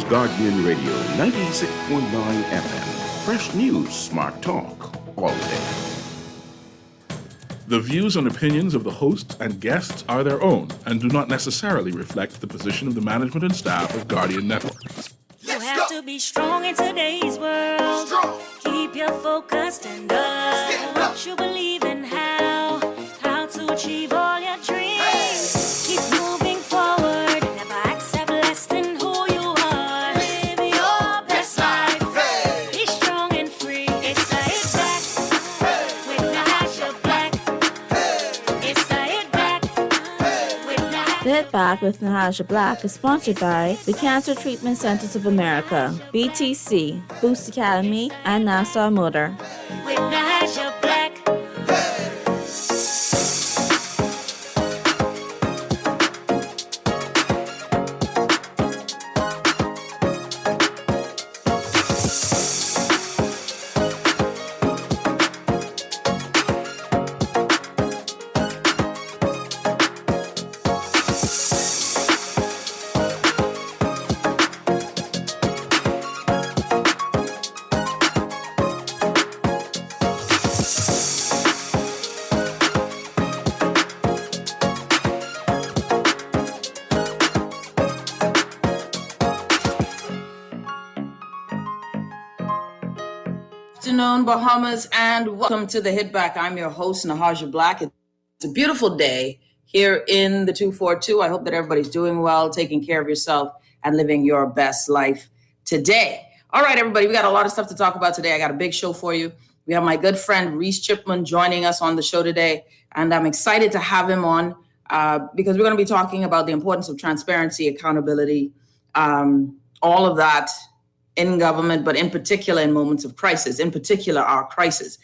Guardian Radio 96.9 FM. Fresh news, smart talk, all day. The views and opinions of the hosts and guests are their own and do not necessarily reflect the position of the management and staff of Guardian Network. You have to be strong in today's world. Strong. Keep your focus stand up. Stand What up. you believe in, how to achieve all your dreams. Keep moving forward. Never accept less than who you are. Live your best life. Hey. Be strong and free. It's the Hit Back with Nahaja Black. It's the Hit Back with Nahaja. The Hit Back with Nahaja Black is sponsored by the Cancer Treatment Centers of America, BTC, Boost Academy, and Nassau Motor. With Nahaja Black. Afternoon, Bahamas, and welcome to the Hit Back. I'm your host, Nahaja Black. It's a beautiful day here in the 242. I hope that everybody's doing well, taking care of yourself, and living your best life today. All right, everybody, we got a lot of stuff to talk about today. I got a big show for you. We have my good friend Reese Chipman joining us on the show today, and I'm excited to have him on because we're going to be talking about the importance of transparency, accountability, all of that in government, but in particular in moments of crisis, in particular our crisis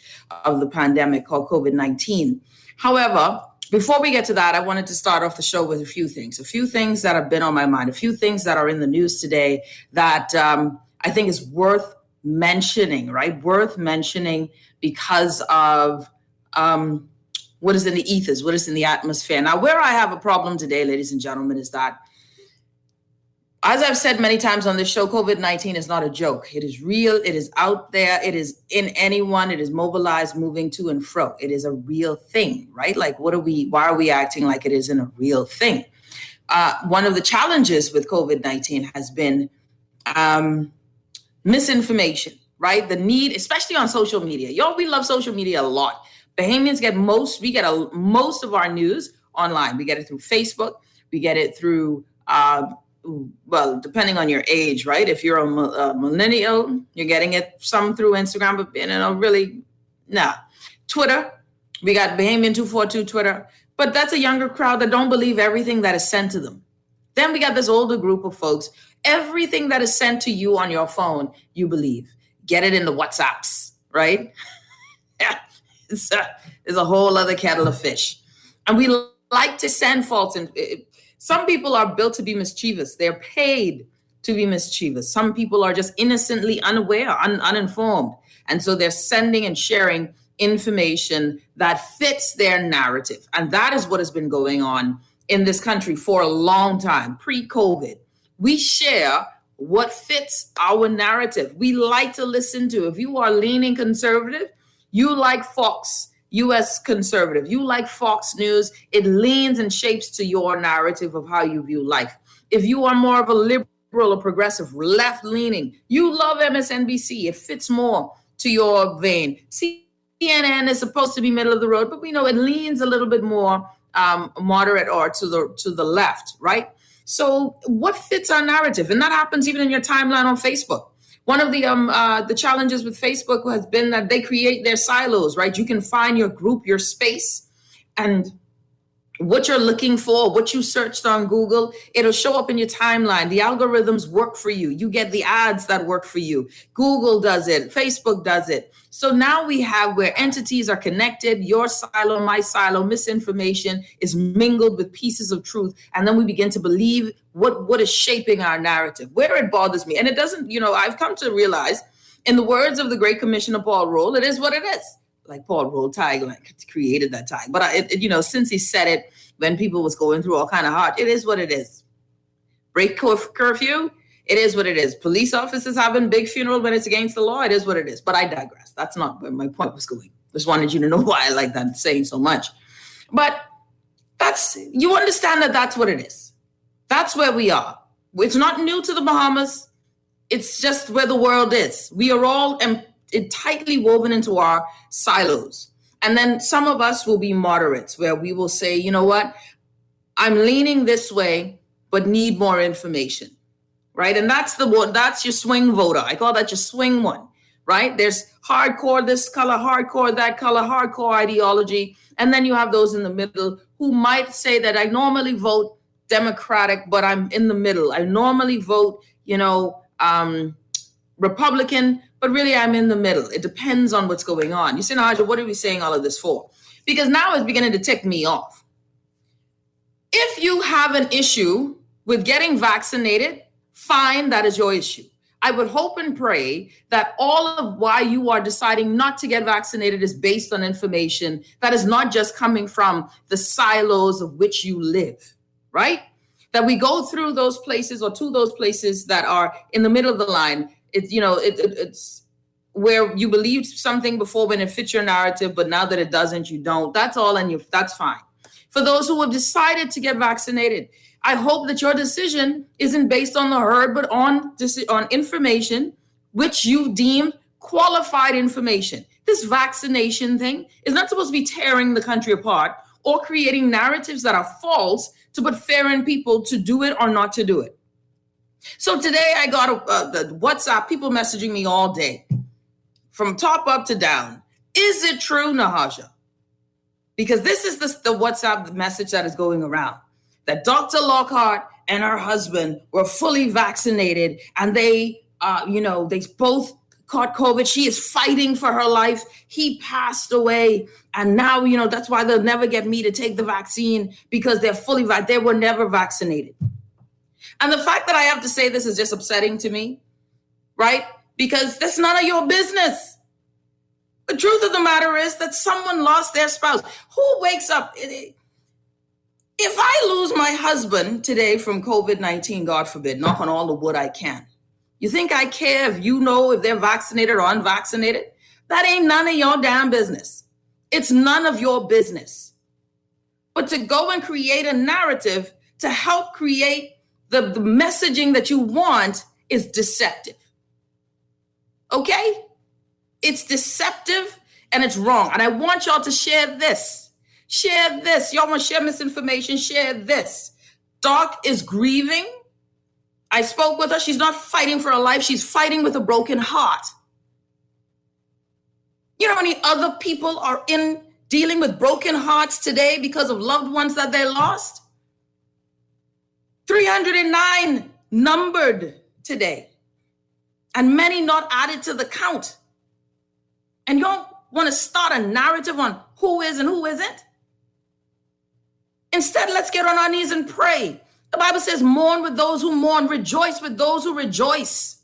of the pandemic called COVID-19. However, before we get to that, I wanted to start off the show with a few things that have been on my mind, a few things that are in the news today that I think is worth mentioning, right? Worth mentioning because of what is in the ethers, what is in the atmosphere. Now, where I have a problem today, ladies and gentlemen, is that as I've said many times on this show, COVID-19 is not a joke. It is real. It is out there. It is in anyone. It is mobilized, moving to and fro. It is a real thing, right? Like, why are we acting like it isn't a real thing? One of the challenges with COVID-19 has been misinformation, right? The need, especially on social media. Y'all, we love social media a lot. Bahamians get most of our news online. We get it through Facebook. We get it through well, depending on your age, right? If you're a millennial, you're getting it some through Instagram, but really, no. Twitter, we got Bahamian 242 Twitter, but that's a younger crowd that don't believe everything that is sent to them. Then we got this older group of folks. Everything that is sent to you on your phone, you believe. Get it in the WhatsApps, right? It's a whole other kettle of fish. And we like to send false some people are built to be mischievous. They're paid to be mischievous. Some people are just innocently unaware, uninformed. And so they're sending and sharing information that fits their narrative. And that is what has been going on in this country for a long time, pre-COVID. We share what fits our narrative. We like to listen to. If you are leaning conservative, you like Fox U.S. conservative. You like Fox News. It leans and shapes to your narrative of how you view life. If you are more of a liberal or progressive, left-leaning, you love MSNBC. It fits more to your vein. CNN is supposed to be middle of the road, but we know it leans a little bit more moderate or to the left, right? So what fits our narrative? And that happens even in your timeline on Facebook. One of the challenges with Facebook has been that they create their silos, right? You can find your group, your space, and what you're looking for, what you searched on Google, it'll show up in your timeline. The algorithms work for you. You get the ads that work for you. Google does it. Facebook does it. So now we have where entities are connected, your silo, my silo, misinformation is mingled with pieces of truth. And then we begin to believe what is shaping our narrative. Where it bothers me, and it doesn't, I've come to realize, in the words of the great Commissioner Paul Roll, it is what it is. Like Paul Roll tagline, created that tag. But since he said it when people was going through all kind of hard, it is what it is. Break curfew, It is what it is. Police officers having big funeral when it's against the law. It is what it is. But I digress. That's not where my point was going. Just wanted you to know why I like that saying so much. But you understand that that's what it is. That's where we are. It's not new to the Bahamas. It's just where the world is. We are all tightly woven into our silos. And then some of us will be moderates where we will say, you know what? I'm leaning this way, but need more information, right? And that's your swing voter. I call that your swing one, right? There's hardcore this color, hardcore that color, hardcore ideology. And then you have those in the middle who might say that I normally vote Democratic, but I'm in the middle. I normally vote, Republican, but really I'm in the middle. It depends on what's going on. You say, Nahaja, what are we saying all of this for? Because now it's beginning to tick me off. If you have an issue with getting vaccinated, fine, that is your issue. I would hope and pray that all of why you are deciding not to get vaccinated is based on information that is not just coming from the silos of which you live, right? That we go through those places or to those places that are in the middle of the line. It's where you believed something before when it fits your narrative, but now that it doesn't, you don't. That's all, and that's fine. For those who have decided to get vaccinated, I hope that your decision isn't based on the herd, but on information which you deem qualified information. This vaccination thing is not supposed to be tearing the country apart or creating narratives that are false to put fear in people to do it or not to do it. So today I got the WhatsApp, people messaging me all day from top up to down. Is it true, Nahaja? Because this is the WhatsApp message that is going around, that Dr. Lockhart and her husband were fully vaccinated and they both caught COVID. She is fighting for her life. He passed away. And now, that's why they'll never get me to take the vaccine because they're fully vaccinated. They were never vaccinated. And the fact that I have to say this is just upsetting to me, right? Because that's none of your business. The truth of the matter is that someone lost their spouse. Who wakes up? If I lose my husband today from COVID-19, God forbid, knock on all the wood I can, you think I care if they're vaccinated or unvaccinated? That ain't none of your damn business. It's none of your business. But to go and create a narrative to help create the messaging that you want is deceptive. Okay? It's deceptive and it's wrong. And I want y'all to share this. Share this. Y'all want to share misinformation? Share this. Doc is grieving. I spoke with her. She's not fighting for her life. She's fighting with a broken heart. You know how many other people are dealing with broken hearts today because of loved ones that they lost? 309 numbered today, and many not added to the count. And y'all want to start a narrative on who is and who isn't? Instead, let's get on our knees and pray. The Bible says, mourn with those who mourn, rejoice with those who rejoice.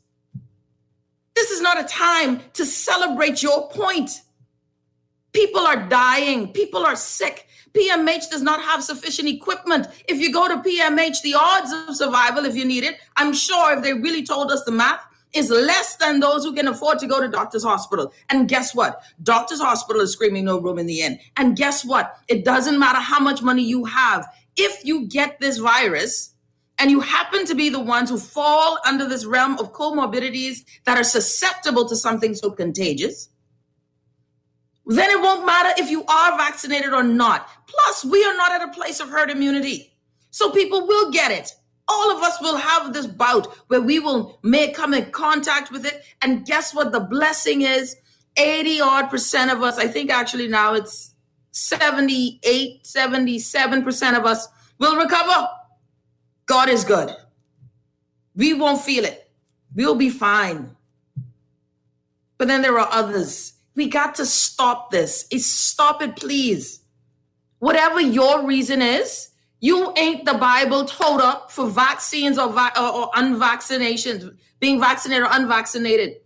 This is not a time to celebrate your point. People are dying. People are sick. PMH does not have sufficient equipment. If you go to PMH, the odds of survival, if you need it, I'm sure if they really told us the math, is less than those who can afford to go to doctor's hospital. And guess what? Doctor's hospital is screaming no room in the inn. And guess what? It doesn't matter how much money you have. If you get this virus and you happen to be the ones who fall under this realm of comorbidities that are susceptible to something so contagious, then it won't matter if you are vaccinated or not. Plus, we are not at a place of herd immunity. So people will get it. All of us will have this bout where we will come in contact with it. And guess what? The blessing is 80% of us, I think actually now it's 78, 77% of us will recover. God is good. We won't feel it. We'll be fine. But then there are others. We got to stop this. Stop it, please. Whatever your reason is, you ain't the Bible told up for vaccines or unvaccinations, being vaccinated or unvaccinated.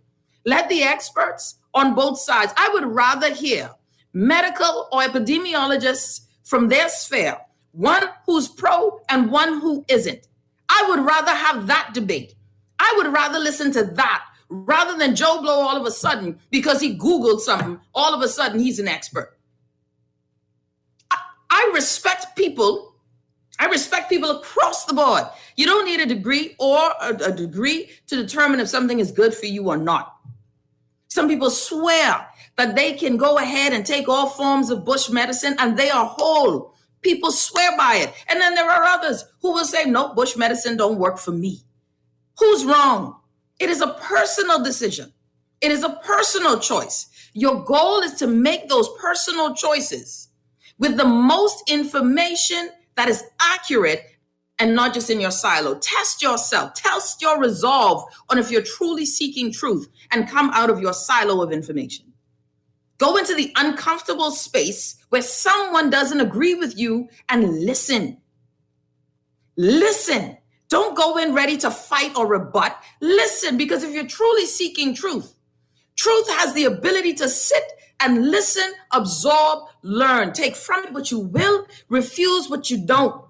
Let the experts on both sides. I would rather hear medical or epidemiologists from their sphere, one who's pro and one who isn't. I would rather have that debate. I would rather listen to that rather than Joe Blow all of a sudden because he Googled something. All of a sudden, he's an expert. I respect people. I respect people across the board. You don't need a degree or a degree to determine if something is good for you or not. Some people swear that they can go ahead and take all forms of bush medicine and they are whole. People swear by it. And then there are others who will say, no, bush medicine don't work for me. Who's wrong? It is a personal decision. It is a personal choice. Your goal is to make those personal choices with the most information that is accurate and not just in your silo. Test yourself, test your resolve on if you're truly seeking truth and come out of your silo of information. Go into the uncomfortable space where someone doesn't agree with you and listen. Listen. Don't go in ready to fight or rebut. Listen, because if you're truly seeking truth, truth has the ability to sit and listen, absorb, learn. Take from it what you will, refuse what you don't.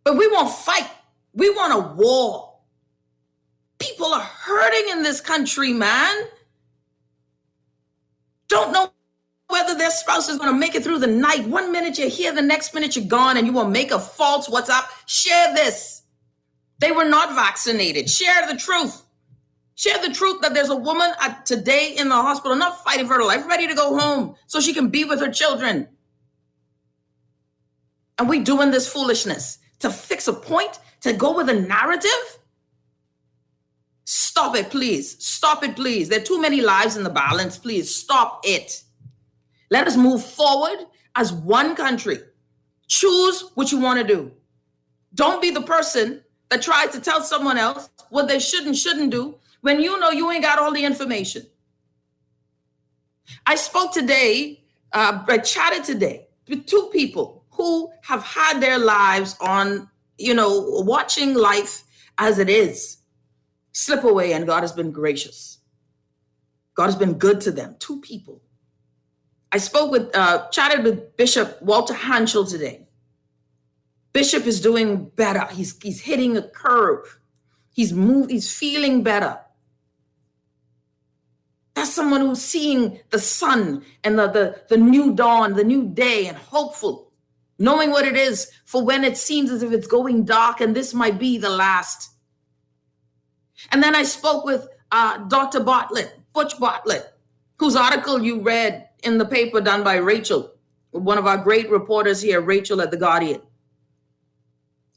But we won't fight. We want a war. People are hurting in this country, man. Don't know whether their spouse is going to make it through the night. 1 minute you're here, the next minute you're gone, and you will make a false WhatsApp. Share this. They were not vaccinated. Share the truth. Share the truth that there's a woman today in the hospital, not fighting for her life, ready to go home so she can be with her children. And we doing this foolishness to fix a point, to go with a narrative? Stop it, please. Stop it, please. There are too many lives in the balance. Please stop it. Let us move forward as one country. Choose what you want to do. Don't be the person that tries to tell someone else what they should and shouldn't do when you know you ain't got all the information. I spoke today, I chatted today with two people who have had their lives on, watching life as it is slip away, and God has been gracious. God has been good to them. Two people. I chatted with Bishop Walter Hanschel today. Bishop is doing better. He's hitting a curve. He's feeling better. That's someone who's seeing the sun and the new dawn, the new day, and hopeful, knowing what it is for when it seems as if it's going dark and this might be the last. And then I spoke with Dr. Butch Bartlett, whose article you read in the paper done by Rachel, one of our great reporters here, Rachel at The Guardian.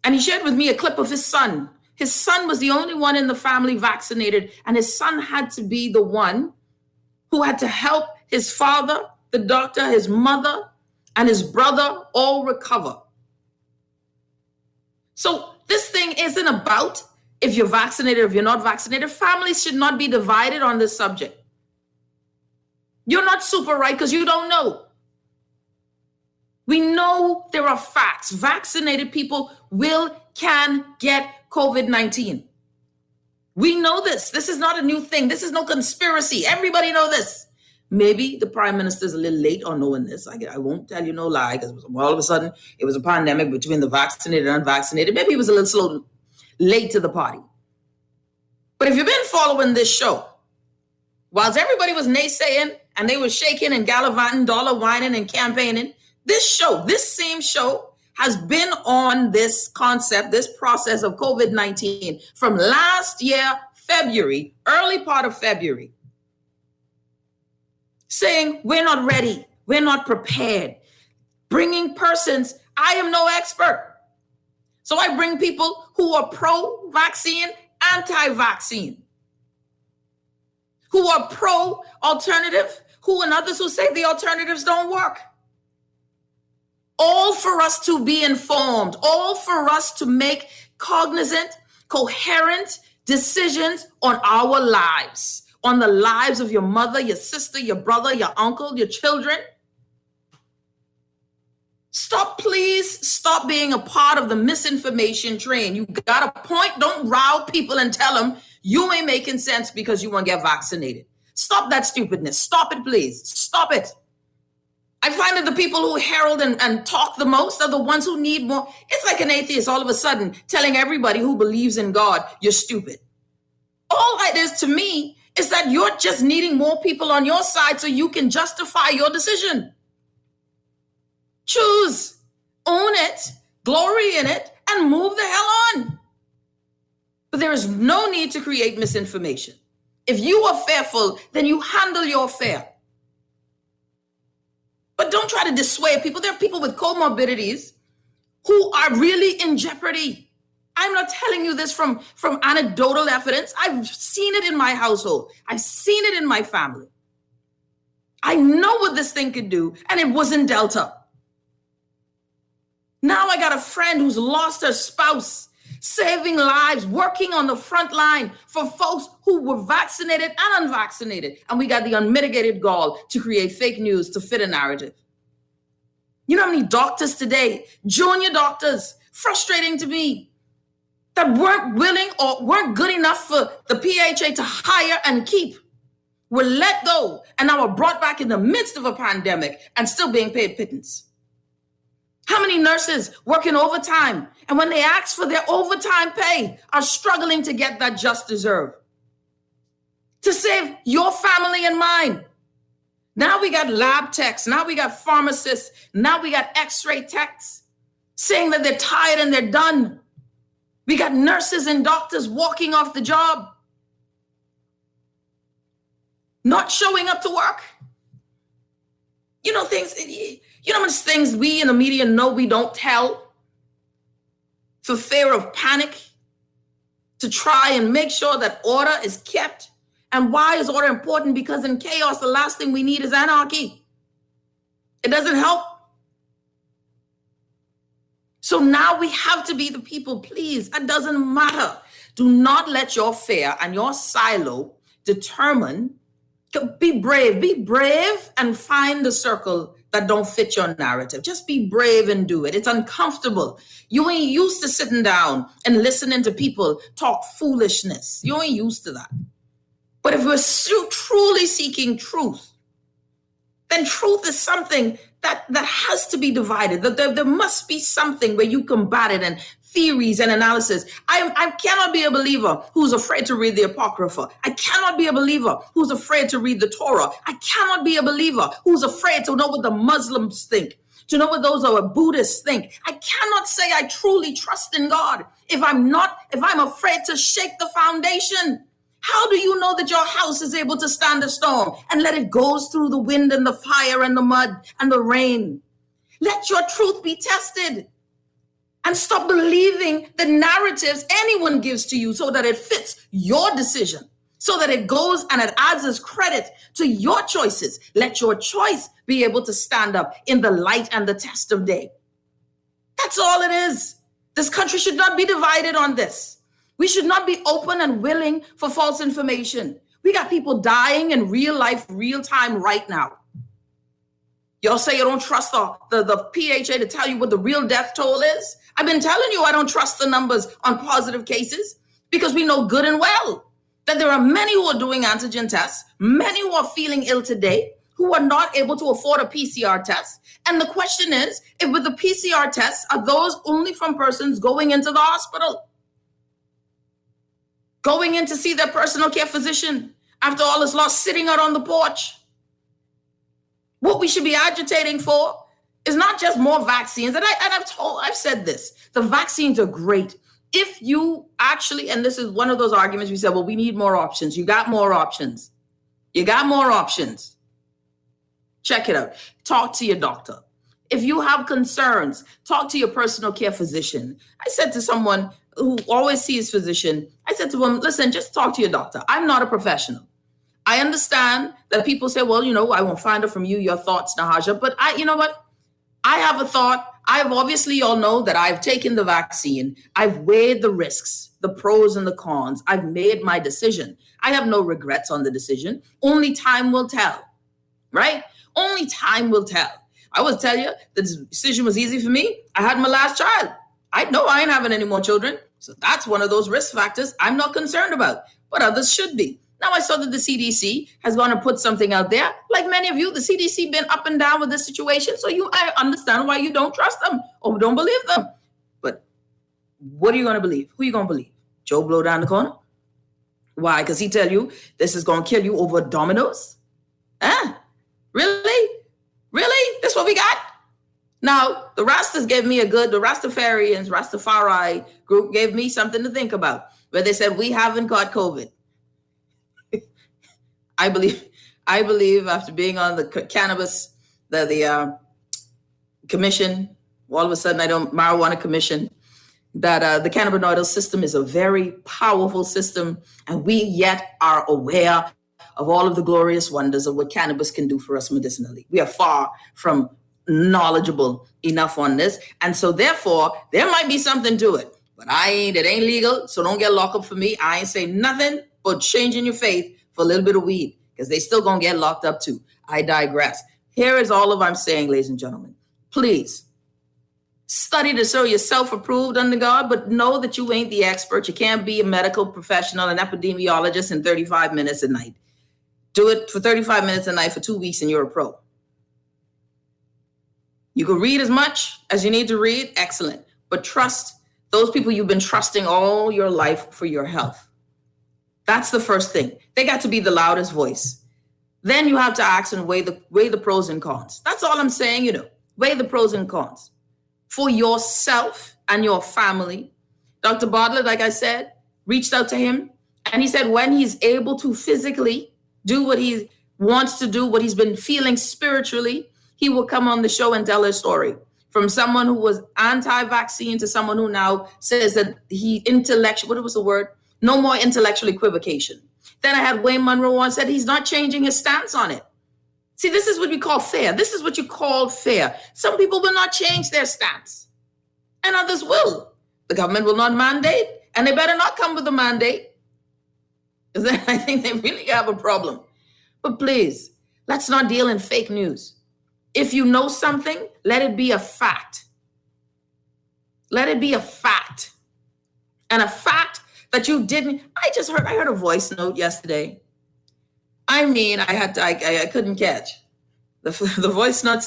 And he shared with me a clip of his son. His son was the only one in the family vaccinated, and his son had to be the one who had to help his father, the doctor, his mother, and his brother all recover. So this thing isn't about if you're vaccinated or if you're not vaccinated. Families should not be divided on this subject. You're not super right because you don't know. We know there are facts. Vaccinated people can get COVID-19. We know this. This is not a new thing. This is no conspiracy. Everybody know this. Maybe the prime minister is a little late on knowing this. I won't tell you no lie, because all of a sudden it was a pandemic between the vaccinated and unvaccinated. Maybe he was a little late to the party. But if you've been following this show, whilst everybody was naysaying and they were shaking and gallivanting, dollar whining and campaigning, this same show has been on this concept, this process of COVID-19 from last year, February, early part of February, saying we're not ready, we're not prepared, bringing persons. I am no expert. So I bring people who are pro-vaccine, anti-vaccine, who are pro-alternative, and others who say the alternatives don't work. All for us to be informed, all for us to make cognizant, coherent decisions on our lives, on the lives of your mother, your sister, your brother, your uncle, your children. Please stop being a part of the misinformation train. You got a point. Don't rile people and tell them you ain't making sense because you won't get vaccinated. Stop that stupidness. Stop it, please. Stop it. I find that the people who herald and talk the most are the ones who need more. It's like an atheist all of a sudden telling everybody who believes in God, you're stupid. All it is to me is that you're just needing more people on your side so you can justify your decision. Choose, own it, glory in it, and move the hell on. But there is no need to create misinformation. If you are fearful, then you handle your fear. But don't try to dissuade people. There are people with comorbidities who are really in jeopardy. I'm not telling you this from anecdotal evidence. I've seen it in my household. I've seen it in my family. I know what this thing could do, and it wasn't Delta. Now I got a friend who's lost her spouse, saving lives, working on the front line for folks who were vaccinated and unvaccinated. And we got the unmitigated gall to create fake news to fit a narrative. You know how many doctors today, junior doctors, frustrating to me, that weren't willing or weren't good enough for the PHA to hire and keep, were let go and now are brought back in the midst of a pandemic and still being paid pittance. How many nurses working overtime, and when they ask for their overtime pay, are struggling to get that just deserve? To save your family and mine. Now we got lab techs, now we got pharmacists, now we got x-ray techs saying that they're tired and they're done. We got nurses and doctors walking off the job, not showing up to work. You know, how much things we in the media know we don't tell for fear of panic, to try and make sure that order is kept. And why is order important? Because in chaos, the last thing we need is anarchy. It doesn't help. So now we have to be the people, please. It doesn't matter. Do not let your fear and your silo determine. Be brave and find the circle that don't fit your narrative. Just be brave and do it. It's uncomfortable. You ain't used to sitting down and listening to people talk foolishness. You ain't used to that. But if we're truly seeking truth, then truth is something that has to be divided. There must be something where you combat it, and theories and analysis. I cannot be a believer who's afraid to read the Apocrypha. I cannot be a believer who's afraid to read the Torah. I cannot be a believer who's afraid to know what the Muslims think, to know what those are Buddhists think. I cannot say I truly trust in God if I'm afraid to shake the foundation. How do you know that your house is able to stand a storm and let it go through the wind and the fire and the mud and the rain? Let your truth be tested. And stop believing the narratives anyone gives to you so that it fits your decision, so that it goes and it adds as credit to your choices. Let your choice be able to stand up in the light and the test of day. That's all it is. This country should not be divided on this. We should not be open and willing for false information. We got people dying in real life, real time right now. Y'all say you don't trust the PHA to tell you what the real death toll is. I've been telling you I don't trust the numbers on positive cases because we know good and well that there are many who are doing antigen tests, many who are feeling ill today, who are not able to afford a PCR test. And the question is, if with the PCR tests, are those only from persons going into the hospital, going in to see their personal care physician after all is lost, sitting out on the porch? What we should be agitating for is not just more vaccines. And I've said this, the vaccines are great. If you actually, and this is one of those arguments we said, well, we need more options. You got more options. You got more options. Check it out. Talk to your doctor. If you have concerns, talk to your personal care physician. I said to someone who always sees physician, I said to him, listen, just talk to your doctor. I'm not a professional. I understand that people say, well, I won't find out from you, your thoughts, Nahaja. But you know what? I have a thought. I've obviously, y'all know that I've taken the vaccine. I've weighed the risks, the pros and the cons. I've made my decision. I have no regrets on the decision. Only time will tell, right? Only time will tell. I will tell you, the decision was easy for me. I had my last child. I know I ain't having any more children. So that's one of those risk factors I'm not concerned about, but others should be. Now I saw that the CDC has gone to put something out there. Like many of you, the CDC been up and down with this situation. So I understand why you don't trust them or don't believe them. But what are you going to believe? Who are you going to believe? Joe Blow down the corner? Why? Because he tell you this is going to kill you over dominoes? Huh? Really? Really? That's what we got? Now, the Rastas gave me the Rastafarians, Rastafari group gave me something to think about, where they said, we haven't got COVID. I believe after being on the cannabis, the commission, all of a sudden marijuana commission, that the cannabinoidal system is a very powerful system, and we yet are aware of all of the glorious wonders of what cannabis can do for us medicinally. We are far from knowledgeable enough on this, and so therefore there might be something to it, but it ain't legal, so don't get locked up for me. I ain't saying nothing but changing your faith for a little bit of weed, because they still gonna get locked up too. I digress. Here is all of I'm saying, ladies and gentlemen. Please study to show yourself approved under God, but know that you ain't the expert. You can't be a medical professional, an epidemiologist in 35 minutes a night. Do it for 35 minutes a night for 2 weeks and you're a pro. You can read as much as you need to read, excellent. But trust those people you've been trusting all your life for your health. That's the first thing. They got to be the loudest voice. Then you have to ask and weigh the pros and cons. That's all I'm saying, weigh the pros and cons for yourself and your family. Dr. Bartlett, like I said, reached out to him, and he said when he's able to physically do what he wants to do, what he's been feeling spiritually, he will come on the show and tell his story. From someone who was anti-vaccine to someone who now says that no more intellectual equivocation. Then I had Wayne Monroe on, said he's not changing his stance on it. See, this is what we call fair. This is what you call fair. Some people will not change their stance, and others will. The government will not mandate, and they better not come with a mandate, because then I think they really have a problem. But please, let's not deal in fake news. If you know something, let it be a fact. Let it be a fact. And a fact that you didn't. I heard a voice note yesterday. I couldn't catch. The voice note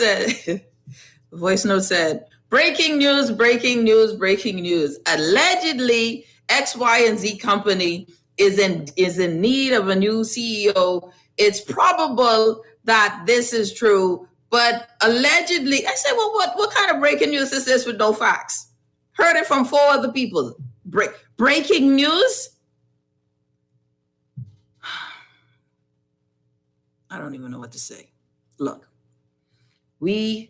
said, breaking news, breaking news, breaking news. Allegedly, X, Y, and Z company is in need of a new CEO. It's probable that this is true, but allegedly, I said, well, what kind of breaking news is this with no facts? Heard it from 4 other people. Breaking news? I don't even know what to say. Look, this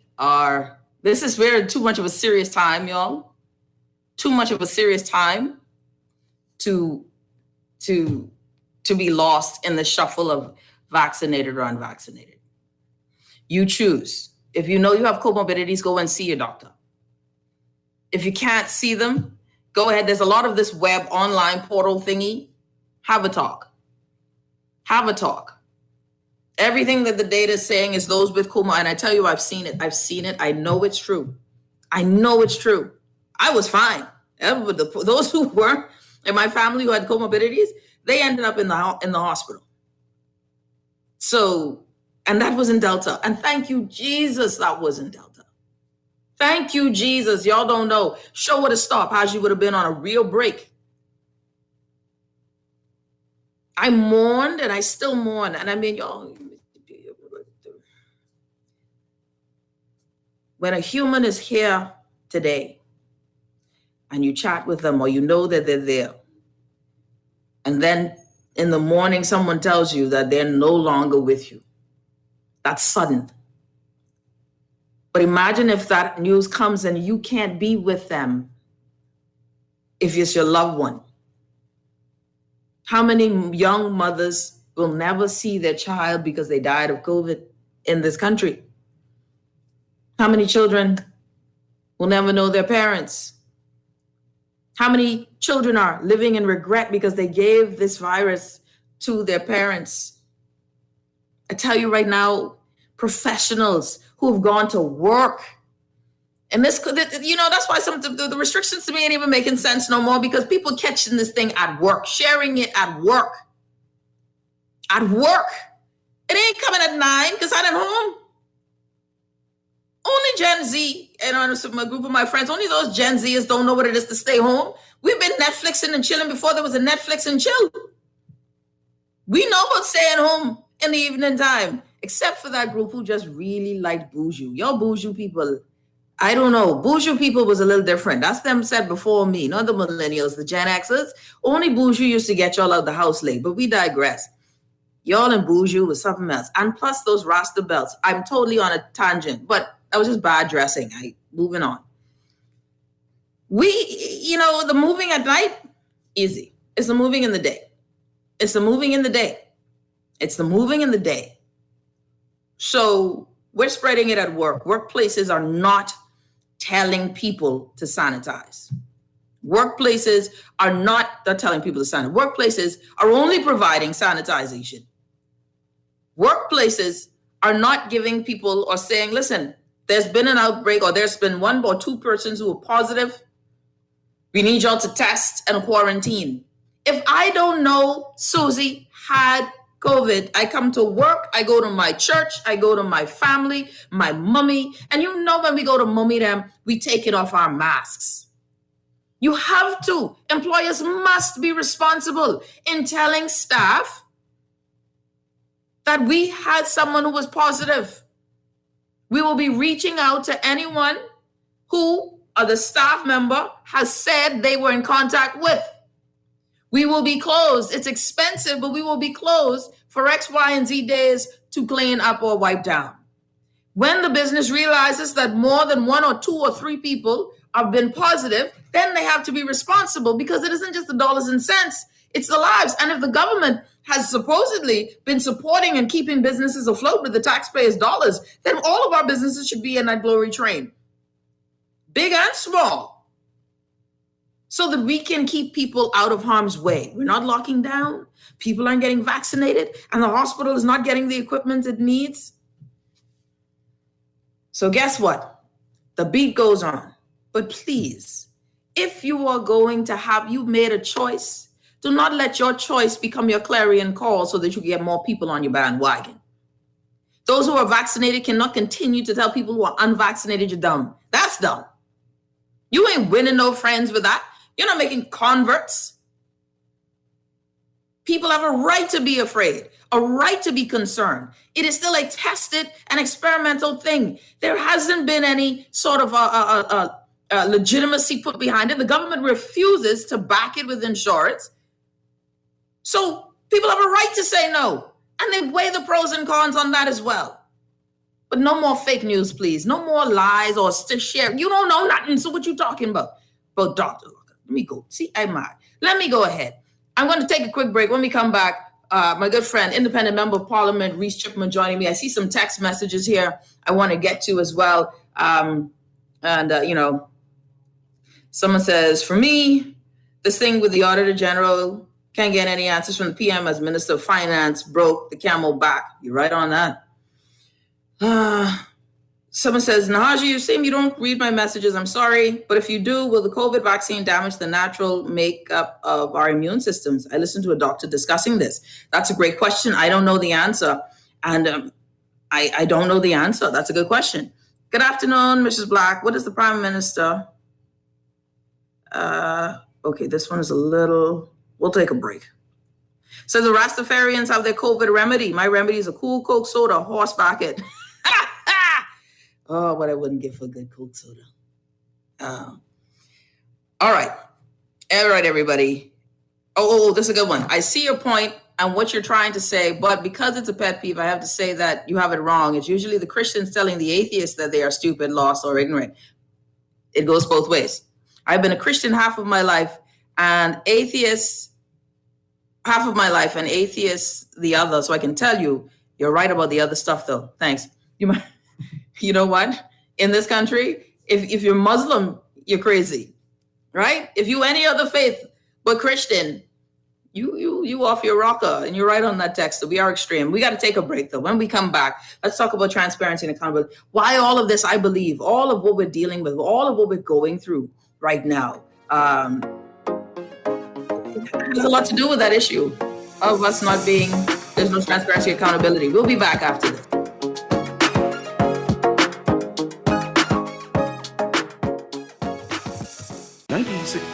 is very too much of a serious time, y'all. Too much of a serious time to be lost in the shuffle of vaccinated or unvaccinated. You choose. If you know you have comorbidities, go and see your doctor. If you can't see them, go ahead. There's a lot of this web online portal thingy. Have a talk. Have a talk. Everything that the data is saying is those with coma. And I tell you, I've seen it. I know it's true. I was fine. Those who weren't in my family who had comorbidities, they ended up in the hospital. So, and that was in Delta. And thank you, Jesus, that was in Delta. Thank you, Jesus. Y'all don't know. Show would have stopped. How she would have been on a real break. I mourned and I still mourn. And I mean, y'all, when a human is here today and you chat with them or you know that they're there, and then in the morning someone tells you that they're no longer with you, that's sudden. But imagine if that news comes and you can't be with them if it's your loved one. How many young mothers will never see their child because they died of COVID in this country? How many children will never know their parents? How many children are living in regret because they gave this virus to their parents? I tell you right now, professionals who have gone to work, and that's why some of the restrictions to me ain't even making sense no more, because people catching this thing at work, sharing it at work. at work. It ain't coming at 9 because I'm at home. Only Gen Z, and on a group of my friends, only those Gen Zers don't know what it is to stay home. We've been Netflixing and chilling before there was a Netflix and chill. We know about staying home in the evening time, except for that group who just really liked bourgeois. Y'all bourgeois people, I don't know. Bourgeois people was a little different. That's them said before me, not the millennials, the Gen Xers. Only bourgeois used to get y'all out the house late, but we digress. Y'all and bourgeois was something else. And plus those Rasta belts. I'm totally on a tangent, but that was just bad dressing. Moving on. The moving at night, easy. It's the moving in the day. It's the moving in the day. It's the moving in the day. So we're spreading it at work. Workplaces are not telling people to sanitize. Workplaces are not telling people to sanitize. Workplaces are only providing sanitization. Workplaces are not giving people or saying, listen, there's been an outbreak or there's been 1 or 2 persons who are positive. We need y'all to test and quarantine. If I don't know Susie had COVID, I come to work, I go to my church, I go to my family, my mummy, and when we go to mummy them, we take it off our masks. You have to. Employers must be responsible in telling staff that we had someone who was positive. We will be reaching out to anyone who the staff member has said they were in contact with. We will be closed. It's expensive, but we will be closed for X, Y, and Z days to clean up or wipe down. When the business realizes that more than 1 or 2 or 3 people have been positive, then they have to be responsible because it isn't just the dollars and cents, it's the lives. And if the government has supposedly been supporting and keeping businesses afloat with the taxpayers' dollars, then all of our businesses should be in that glory train, big and small, so that we can keep people out of harm's way. We're not locking down. People aren't getting vaccinated, and the hospital is not getting the equipment it needs. So guess what? The beat goes on. But please, if you are going to you've made a choice, do not let your choice become your clarion call so that you get more people on your bandwagon. Those who are vaccinated cannot continue to tell people who are unvaccinated you're dumb. That's dumb. You ain't winning no friends with that. You're not making converts. People have a right to be afraid, a right to be concerned. It is still a tested and experimental thing. There hasn't been any sort of legitimacy put behind it. The government refuses to back it with insurance. So people have a right to say no. And they weigh the pros and cons on that as well. But no more fake news, please. No more lies or share. You don't know nothing. So what you talking about? But doctor, let me go. See, I'm mad. Let me go ahead. I'm going to take a quick break. When we come back, my good friend, independent member of parliament, Reese Chipman, joining me. I see some text messages here I want to get to as well. Someone says, for me, this thing with the Auditor General, can't get any answers from the PM as Minister of Finance broke the camel back. You're right on that. Someone says, Nahaja, you seem you don't read my messages. I'm sorry. But if you do, will the COVID vaccine damage the natural makeup of our immune systems? I listened to a doctor discussing this. That's a great question. I don't know the answer. And I don't know the answer. That's a good question. Good afternoon, Mrs. Black. What is the Prime Minister? Okay, this one is we'll take a break. So the Rastafarians have their COVID remedy. My remedy is a cool Coke soda, horse bucket. Oh, what I wouldn't give for a good Coke soda. All right, everybody. Oh, this is a good one. I see your point and what you're trying to say, but because it's a pet peeve, I have to say that you have it wrong. It's usually the Christians telling the atheists that they are stupid, lost, or ignorant. It goes both ways. I've been a Christian half of my life and atheists half of my life and atheists the other. So I can tell you, you're right about the other stuff though. Thanks. You know what? In this country, if you're Muslim, you're crazy, right? If you any other faith but Christian, you off your rocker, and you're right on that text. So we are extreme. We got to take a break though. When we come back, let's talk about transparency and accountability. Why all of this? I believe all of what we're dealing with, all of what we're going through right now, it has a lot to do with that issue of us not being There's no transparency, accountability. We'll be back after this.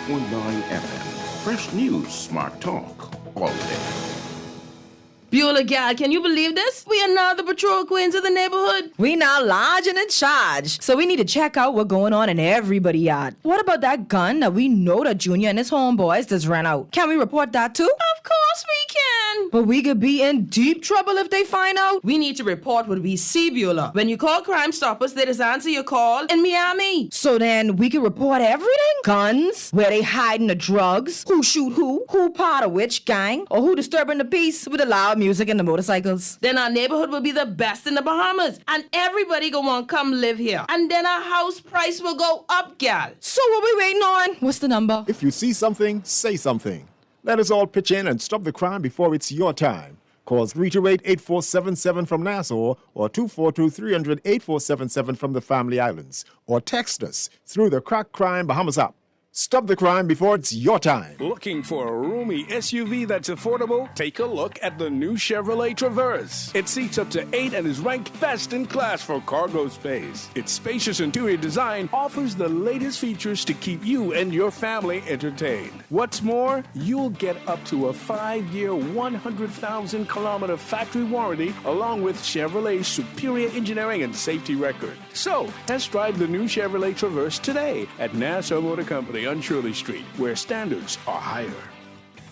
.9 FM. Fresh News, Smart Talk, all day. Beulah gal, can you believe this? We are now the patrol queens of the neighborhood. We now large and in charge. So we need to check out what's going on in everybody's yard. What about that gun that we know that Junior and his homeboys just ran out? Can we report that too? Of course we can. But we could be in deep trouble if they find out. We need to report what we see, Beulah. When you call Crime Stoppers, they just answer your call in Miami. So then we can report everything? Guns, where they hiding the drugs, who shoot who part of which gang, or who disturbing the peace with the loud music and the motorcycles. Then our neighborhood will be the best in the Bahamas. And everybody gonna want to come live here. And then our house price will go up, gal. So what we waiting on? What's the number? If you see something, say something. Let us all pitch in and stop the crime before it's your time. Call 328-8477 from Nassau or 242-300-8477 from the Family Islands. Or text us through the Crack Crime Bahamas app. Stop the crime before it's your time. Looking for a roomy SUV that's affordable? Take a look at the new Chevrolet Traverse. It seats up to 8 and is ranked best in class for cargo space. Its spacious interior design offers the latest features to keep you and your family entertained. What's more, you'll get up to a 5-year, 100,000-kilometer factory warranty along with Chevrolet's superior engineering and safety record. So, test drive the new Chevrolet Traverse today at Nassau Motor Company on Shirley Street, where standards are higher.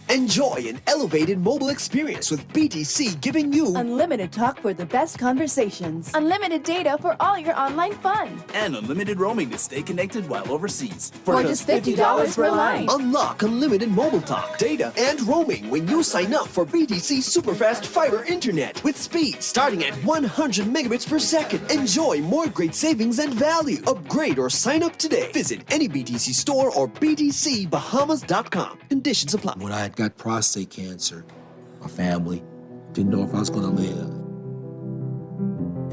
Enjoy an elevated mobile experience with BTC, giving you unlimited talk for the best conversations, unlimited data for all your online fun, and unlimited roaming to stay connected while overseas. For just $50 per line. Unlock unlimited mobile talk, data, and roaming when you sign up for BTC Superfast Fiber Internet with speeds starting at 100 megabits per second. Enjoy more great savings and value. Upgrade or sign up today. Visit any BTC store or btcbahamas.com. Conditions apply. When I got prostate cancer, my family didn't know if I was going to live.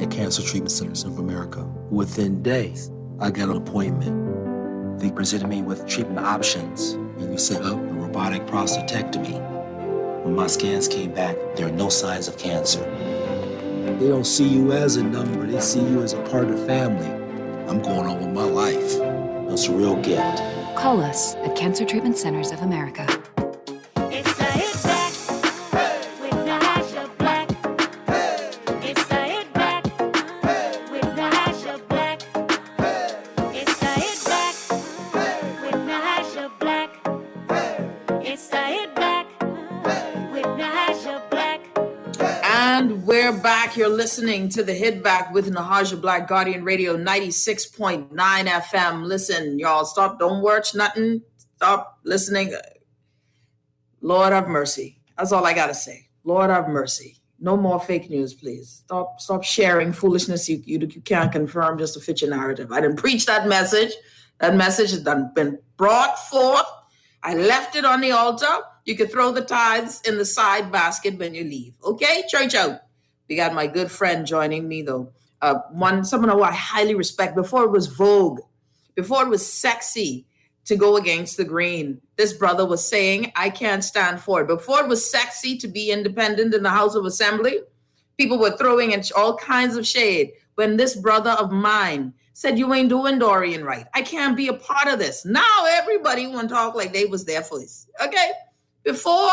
At Cancer Treatment Centers of America, within days, I got an appointment. They presented me with treatment options, and we set up a robotic prostatectomy. When my scans came back, there are no signs of cancer. They don't see you as a number, they see you as a part of the family. I'm going on with my life. It's a real gift. Call us at Cancer Treatment Centers of America. It's the Hit Back with Nahaja Black. It's the Hit Back with Nahaja Black. It's the Hit Back with Nahaja Black. It's the Hit Back with Nahaja Black. And we're back. You're listening to the Hit Back with Nahaja Black, Guardian Radio 96.9 FM. Listen, y'all, stop. Don't watch nothing. Stop listening. Lord have mercy. That's all I got to say. Lord have mercy. No more fake news, please. Stop sharing foolishness you can't confirm just to fit your narrative. I didn't preach that message. That message has been brought forth. I left it on the altar. You can throw the tithes in the side basket when you leave. Okay? Church out. We got my good friend joining me, though. Someone who I highly respect. Before it was vogue, before it was sexy to go against the green, this brother was saying, I can't stand for it. Before it was sexy to be independent in the House of Assembly, people were throwing in all kinds of shade. When this brother of mine said, you ain't doing Dorian right, I can't be a part of this. Now everybody want to talk like they was there for this. Okay? Before,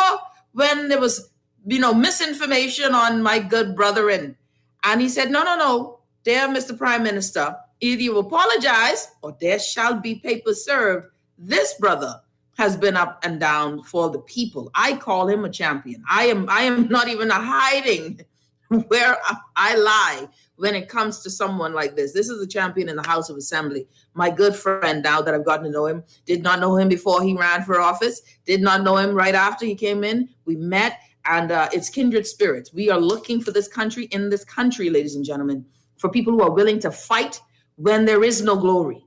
when there was, misinformation on my good brother, and he said, no, dear Mr. Prime Minister, either you apologize or there shall be papers served. This brother has been up and down for the people. I call him a champion. I am not even hiding where I lie when it comes to someone like this. This is a champion in the House of Assembly. My good friend, now that I've gotten to know him, did not know him before he ran for office, did not know him right after he came in. We met, and it's kindred spirits. We are looking for this country, in this country, ladies and gentlemen, for people who are willing to fight when there is no glory.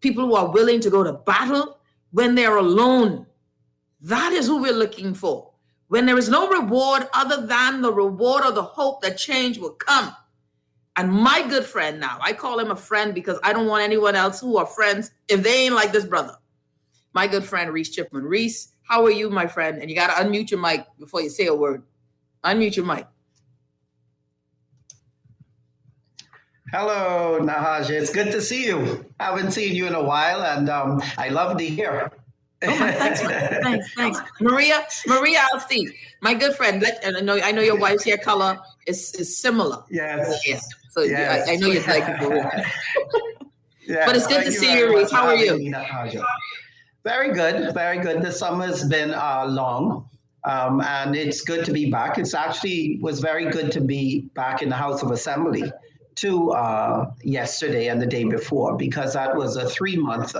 People who are willing to go to battle when they're alone. That is who we're looking for. When there is no reward other than the reward or the hope that change will come. And my good friend now, I call him a friend because I don't want anyone else who are friends if they ain't like this brother. My good friend, Reese Chipman. Reese, how are you, my friend? And you got to unmute your mic before you say a word. Unmute your mic. Hello, Nahaja. It's good to see you. I haven't seen you in a while, and I love to hear. Oh my, thanks. Maria Alstein, my good friend. I know your wife's hair color is similar. Yes. Yeah. So Yes. I know you'd like it, Maria. Yes, But it's good thank to you see very you, Reese. much How for are having you? me, Nahaja. Very good, very good. The summer's been long, and it's good to be back. It's actually was very good to be back in the House of Assembly too yesterday and the day before, because that was a 3 month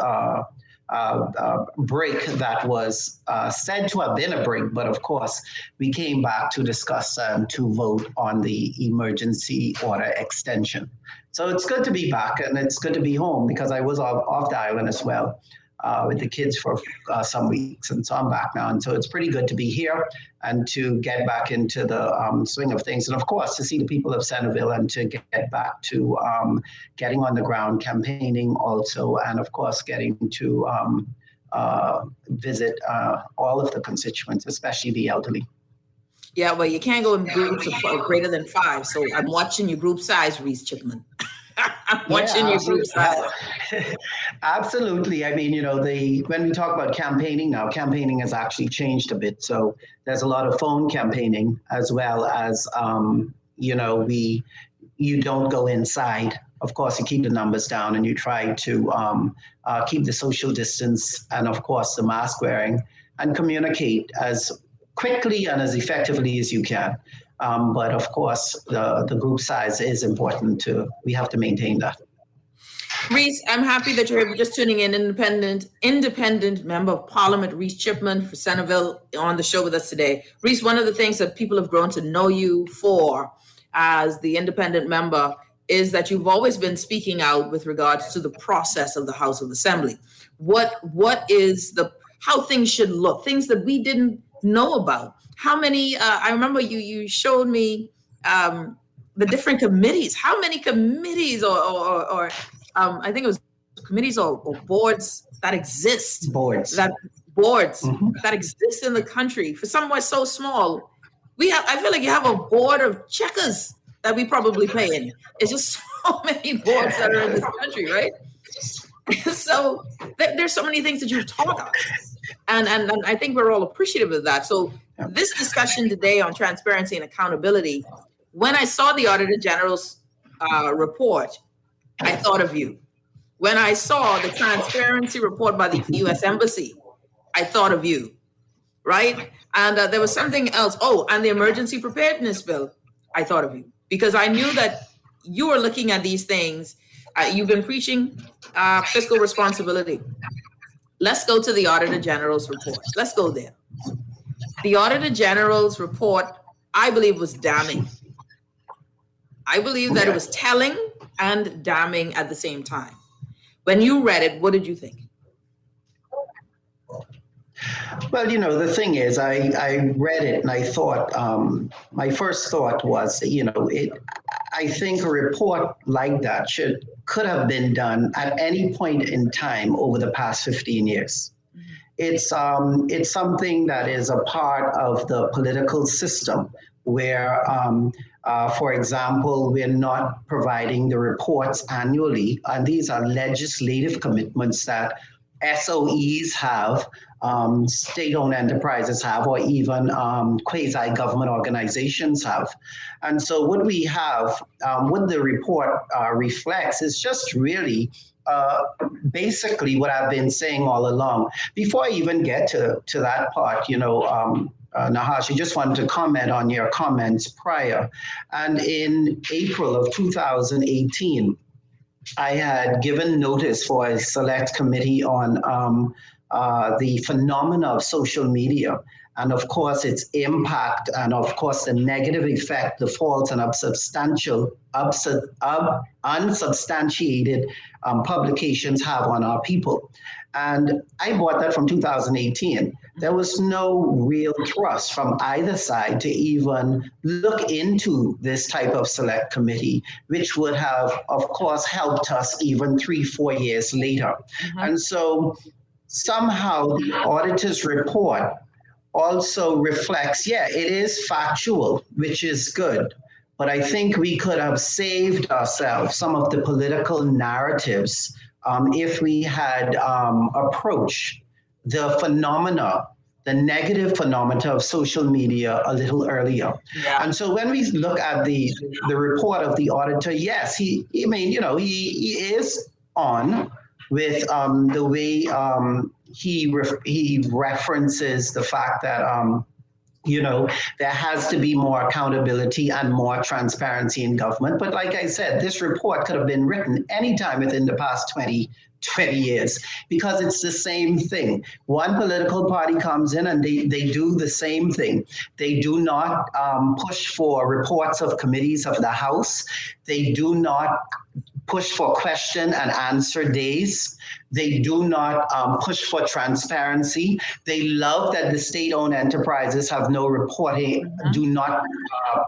break that was said to have been a break, but of course we came back to discuss and to vote on the emergency order extension. So it's good to be back, and it's good to be home because I was off the island as well with the kids for some weeks, and so I'm back now. And so it's pretty good to be here and to get back into the swing of things, and of course to see the people of Centerville and to get back to getting on the ground, campaigning also, and of course getting to visit all of the constituents, especially the elderly. Yeah, well, you can't go in groups of greater than 5. So I'm watching your group size, Reese Chipman. I'm watching your group size. Absolutely. I mean, when we talk about campaigning now, campaigning has actually changed a bit. So there's a lot of phone campaigning as well as, you don't go inside. Of course, you keep the numbers down and you try to keep the social distance and, of course, the mask wearing and communicate as quickly and as effectively as you can. But of course, the group size is important too. We have to maintain that. Reese, I'm happy that you're just tuning in. Independent member of Parliament, Reese Chipman for Centerville, on the show with us today. Reese, one of the things that people have grown to know you for as the independent member is that you've always been speaking out with regards to the process of the House of Assembly. What is how things should look, things that we didn't know about. How many, I remember you showed me the different committees. How many committees or I think it was committees or boards that exist. Boards that exist in the country. For somewhere so small, I feel like you have a board of checkers that we probably pay in. It's just so many boards that are in this country, right? So there's so many things that you've taught us. And I think we're all appreciative of that. So this discussion today on transparency and accountability, when I saw the Auditor General's report, I thought of you. When I saw the transparency report by the U.S. Embassy, I thought of you, right? And there was something else. Oh, and the emergency preparedness bill, I thought of you. Because I knew that you were looking at these things. You've been preaching fiscal responsibility. Let's go to the Auditor General's report. Let's go there. The Auditor General's report, I believe, was damning. I believe that it was telling and damning at the same time. When you read it, what did you think? Well, the thing is, I read it and I thought, my first thought was, I think a report like that could have been done at any point in time over the past 15 years. It's something that is a part of the political system where, for example, we're not providing the reports annually, and these are legislative commitments that SOEs have, state-owned enterprises have, or even quasi-government organizations have. And so what we have, what the report reflects is just really basically what I've been saying all along. Before I even get to that part, Nahaja, just wanted to comment on your comments prior. And in April of 2018, I had given notice for a select committee on the phenomena of social media, and of course its impact, and of course the negative effect the false and unsubstantiated publications have on our people. And I bought that from 2018. There was no real thrust from either side to even look into this type of select committee, which would have, of course, helped us even 3-4 years later. And so somehow the auditor's report also reflects, it is factual, which is good, But I think we could have saved ourselves some of the political narratives if we had approached the negative phenomena of social media a little earlier. Yeah. And so when we look at the report of the auditor, yes, he is on with the way he references the fact that there has to be more accountability and more transparency in government. But like I said, this report could have been written anytime within the past 20 years, because it's the same thing. One political party comes in and they do the same thing. They do not push for reports of committees of the House. They do not push for question and answer days. They do not push for transparency. They love that the state-owned enterprises have no reporting, do not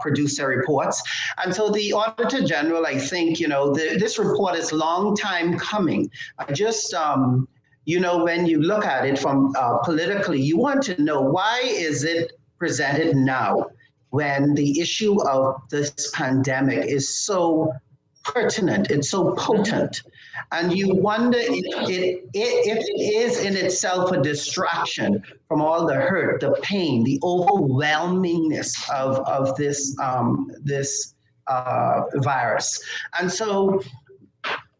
produce their reports. And so the Auditor General, I think, this report is long time coming. I just, when you look at it from politically, you want to know, why is it presented now when the issue of this pandemic is so pertinent, it's so potent? And you wonder if it is in itself a distraction from all the hurt, the pain, the overwhelmingness of this virus. And so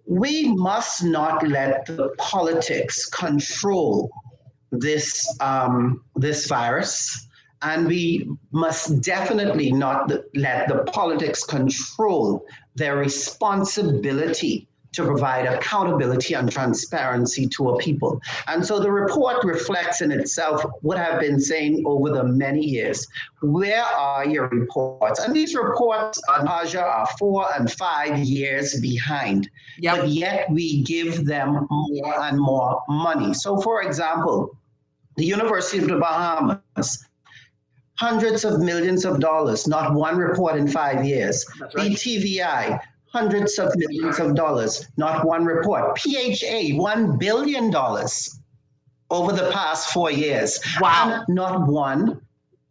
we must not let the politics control this virus. And we must definitely not let the politics control their responsibility to provide accountability and transparency to a people. And so the report reflects in itself what I've been saying over the many years. Where are your reports? And these reports, Nahaja, are 4 and 5 years behind, but yet we give them more and more money. So for example, the University of the Bahamas, hundreds of millions of dollars, not one report in 5 years. That's right. BTVI, hundreds of millions of dollars, not one report. PHA, $1 billion over the past 4 years. Wow. And not one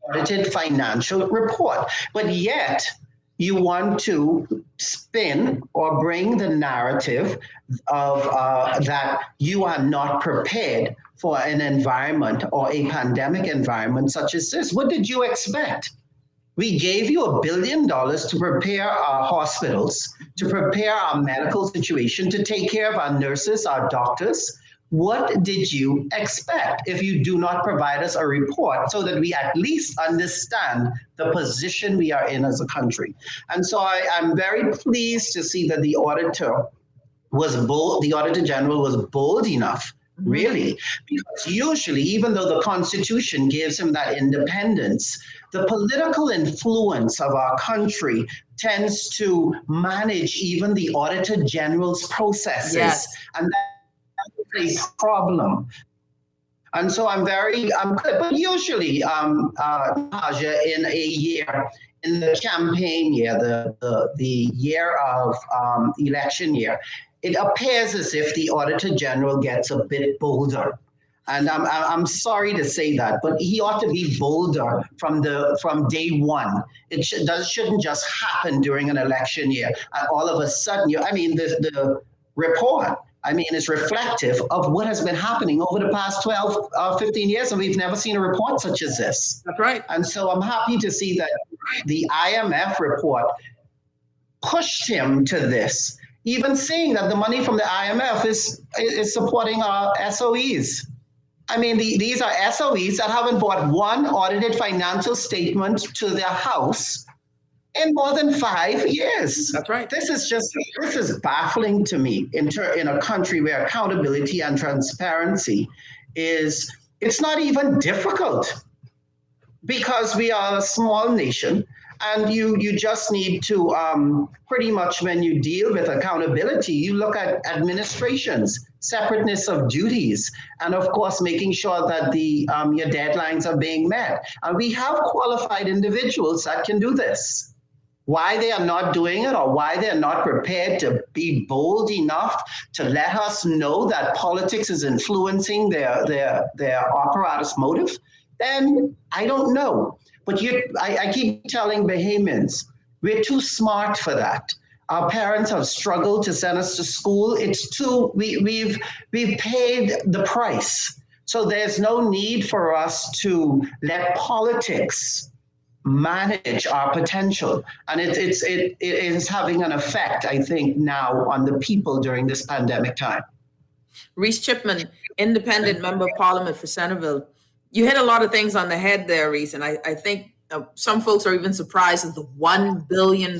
audited financial report. But yet, you want to spin or bring the narrative of that you are not prepared for an environment or a pandemic environment such as this. What did you expect? We gave you $1 billion to prepare our hospitals, to prepare our medical situation, to take care of our nurses, our doctors. What did you expect if you do not provide us a report so that we at least understand the position we are in as a country? And so I'm very pleased to see that the Auditor General was bold enough, really, because usually, even though the Constitution gives him that independence, the political influence of our country tends to manage even the Auditor General's processes. Yes. And that's a problem. And so I'm good. But usually, Nahaja, in a year, in the campaign year, the year of election year, it appears as if the Auditor General gets a bit bolder. And I'm sorry to say that, but he ought to be bolder from day one. It shouldn't just happen during an election year. And all of a sudden, the report, is reflective of what has been happening over the past 12, 15 years, and we've never seen a report such as this. That's right. And so I'm happy to see that the IMF report pushed him to this, even saying that the money from the IMF is supporting our SOEs. These are SOEs that haven't brought one audited financial statement to their house in more than 5 years. That's right. This is baffling to me in a country where accountability and transparency it's not even difficult, because we are a small nation. And you just need to pretty much, when you deal with accountability, you look at administrations, separateness of duties, and of course, making sure that your deadlines are being met. And we have qualified individuals that can do this. Why they are not doing it, or why they're not prepared to be bold enough to let us know that politics is influencing their apparatus motive, then I don't know. But I keep telling Bahamians, We're too smart for that. Our parents have struggled to send us to school. It's too we've paid the price. So there's no need for us to let politics manage our potential. And it is having an effect, I think, now on the people during this pandemic time. Reese Chipman, independent member of parliament for Centerville. You hit a lot of things on the head there, Reese. And I think some folks are even surprised at the $1 billion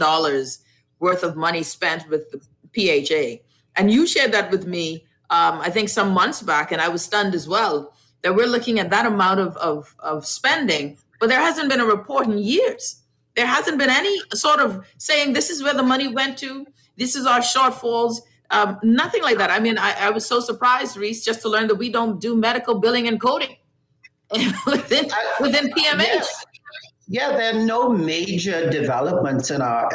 worth of money spent with the PHA. And you shared that with me, I think some months back, and I was stunned as well, that we're looking at that amount of spending, but there hasn't been a report in years. There hasn't been any sort of saying this is where the money went to, this is our shortfalls, nothing like that. I mean, I was so surprised, Reese, just to learn that we don't do medical billing and coding within PMH. Yes. Yeah, there are no major developments in our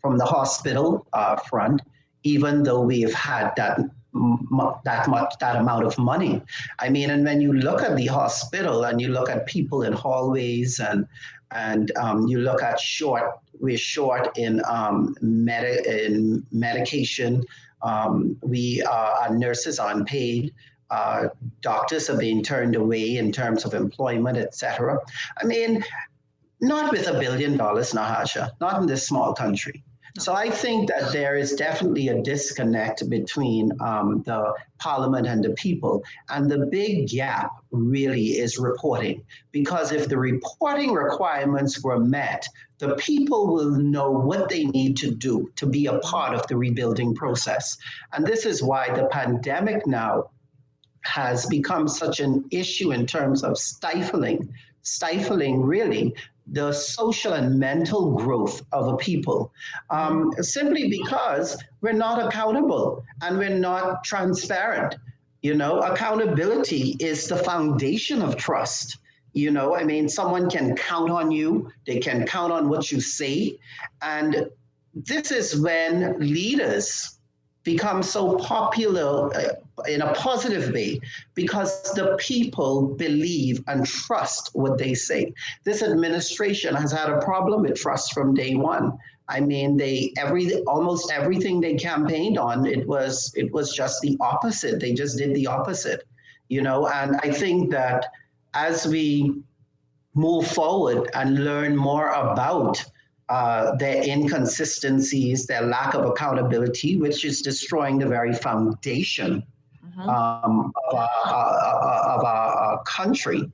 from the hospital front, even though we've had that amount of money. I mean, and when you look at the hospital and you look at people in hallways and you look at we're short in medication. Our nurses are unpaid. Doctors are being turned away in terms of employment, etc. I mean, not with $1 billion, Nahaja, not in this small country. So I think that there is definitely a disconnect between the parliament and the people. And the big gap really is reporting. Because if the reporting requirements were met, the people will know what they need to do to be a part of the rebuilding process. And this is why the pandemic now has become such an issue in terms of stifling really the social and mental growth of a people, simply because we're not accountable and we're not transparent. You know, accountability is the foundation of trust. You know, I mean, someone can count on you, they can count on what you say. And this is when leaders become so popular in a positive way because the people believe and trust what they say. This administration has had a problem with trust from day one. I mean, almost everything they campaigned on, it was just the opposite. They just did the opposite, you know. And I think that as we move forward and learn more about their inconsistencies, their lack of accountability, which is destroying the very foundation of our country,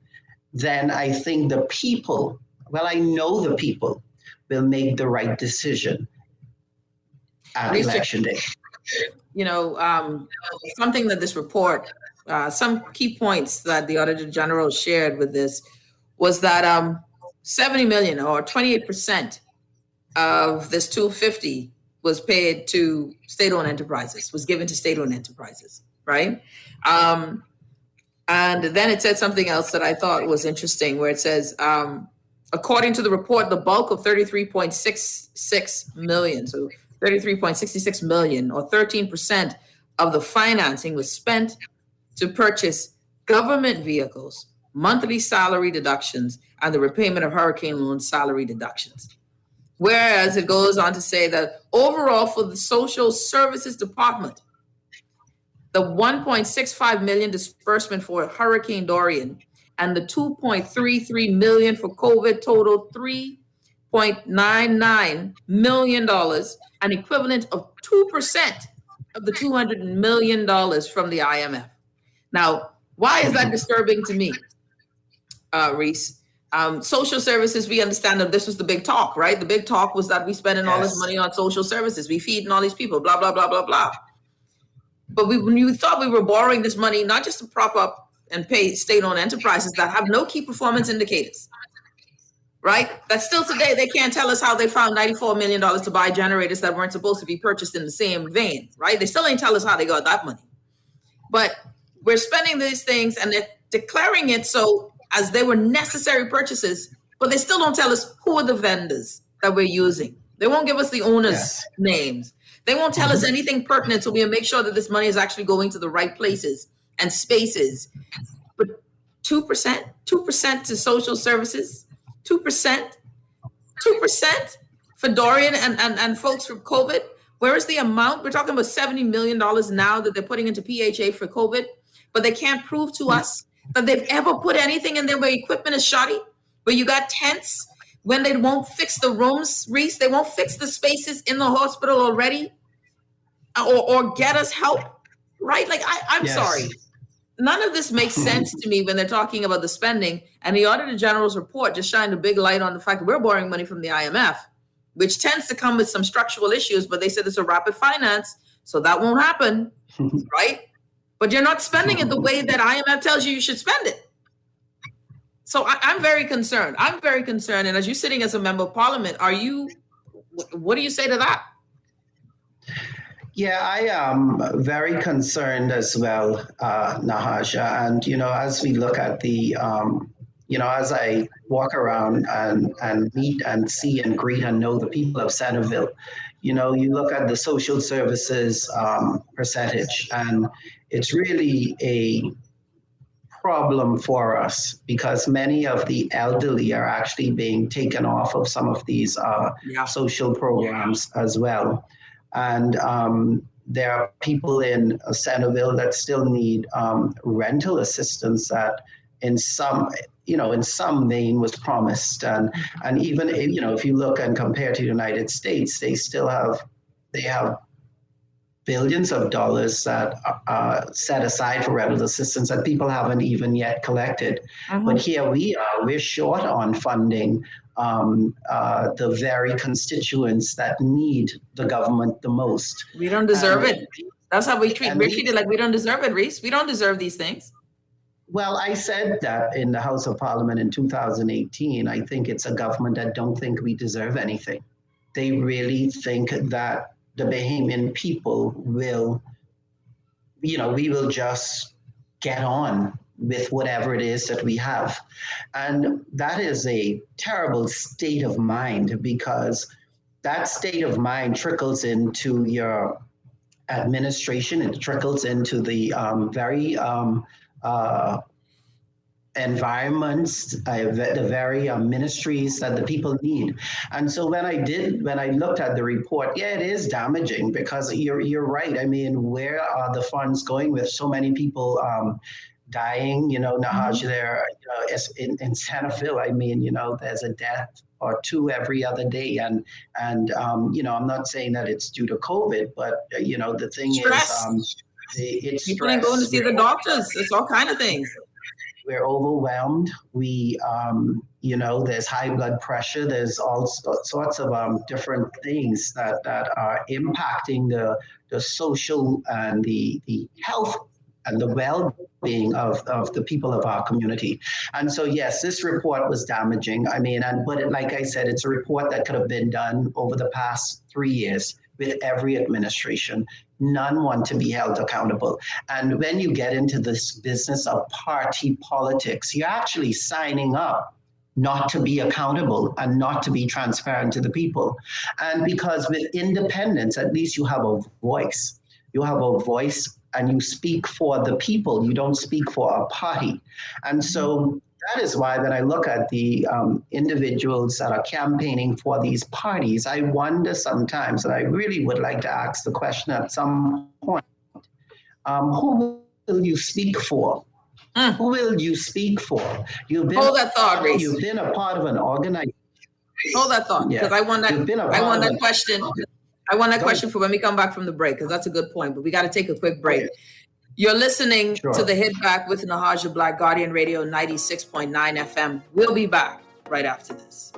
then I think the people, I know the people will make the right decision at election day. You know, something that this report, some key points that the Auditor General shared with this was that 70 million or 28% of this 250 was paid to state-owned enterprises, was given to state-owned enterprises, right? And then it said something else that I thought was interesting, where it says, according to the report, the bulk of 33.66 million, so 33.66 million or 13% of the financing was spent to purchase government vehicles, monthly salary deductions, and the repayment of hurricane loan salary deductions. Whereas it goes on to say that overall for the Social Services Department, the 1.65 million disbursement for Hurricane Dorian and the 2.33 million for COVID total $3.99 million, an equivalent of 2% of the $200 million from the IMF. Now, why is that disturbing to me, Reese? Social services, we understand that this was the big talk, right? The big talk was that we spending all this money on social services, we feeding all these people, blah, blah, blah, blah, blah. But when you thought we were borrowing this money, not just to prop up and pay state-owned enterprises that have no key performance indicators, right? That still today, they can't tell us how they found $94 million to buy generators that weren't supposed to be purchased in the same vein, right? They still ain't tell us how they got that money. But we're spending these things and they're declaring it so as they were necessary purchases, but they still don't tell us who are the vendors that we're using. They won't give us the owners' names. They won't tell us anything pertinent, so we'll make sure that this money is actually going to the right places and spaces. But 2% to social services, 2% for Dorian and folks from COVID? Where is the amount? We're talking about $70 million now that they're putting into PHA for COVID, but they can't prove to us that they've ever put anything in there where equipment is shoddy, where you got tents, when they won't fix the rooms, Reese, they won't fix the spaces in the hospital already, or get us help, right? Like, I'm sorry. None of this makes sense to me when they're talking about the spending, and the Auditor General's report just shined a big light on the fact that we're borrowing money from the IMF, which tends to come with some structural issues, but they said it's a rapid finance, so that won't happen, right? But you're not spending it the way that IMF tells you should spend it. So I'm very concerned. I'm very concerned. And as you're sitting as a member of parliament, what do you say to that? Yeah, I am very concerned as well, Nahaja. And, as we look at the, as I walk around and meet and see and greet and know the people of Centerville, you look at the social services percentage, and it's really a problem for us because many of the elderly are actually being taken off of some of these social programs as well. And there are people in Centerville that still need rental assistance that in some vein was promised. And even, if you look and compare to the United States, they have billions of dollars that are set aside for rental assistance that people haven't even yet collected. But here we're short on funding the very constituents that need the government the most. We don't deserve it. That's how we're treated like we don't deserve it, Reese. We don't deserve these things. Well, I said that in the House of Parliament in 2018. I think it's a government that don't think we deserve anything. They really think that the Bahamian people will, we will just get on with whatever it is that we have. And that is a terrible state of mind, because that state of mind trickles into your administration. It trickles into the very environments, the very ministries that the people need. And so when I looked at the report, it is damaging, because you're right. I mean, where are the funds going with so many people dying? Nahaja, there, in Centerville, I mean, there's a death or two every other day. And I'm not saying that it's due to COVID, but, the thing stress. It's people ain't going to see the doctors. It's all kind of things. We're overwhelmed. We, there's high blood pressure. There's all sorts of different things that are impacting the social and the health and the well-being of the people of our community. And so, yes, this report was damaging. I mean, but like I said, it's a report that could have been done over the past 3 years with every administration. None want to be held accountable. And when you get into this business of party politics, you're actually signing up not to be accountable and not to be transparent to the people. And because with independence, at least you have a voice. You have a voice and you speak for the people. You don't speak for a party. And so that is why when I look at the individuals that are campaigning for these parties, I wonder sometimes, and I really would like to ask the question at some point, who will you speak for? Who will you speak for? Hold that thought, Reese. You've been a part of an organization. Hold that thought, because I want that question. I want that question for when we come back from the break, because that's a good point, but we got to take a quick break. You're listening to The Hit Back with Nahaja Black, Guardian Radio 96.9 FM. We'll be back right after this.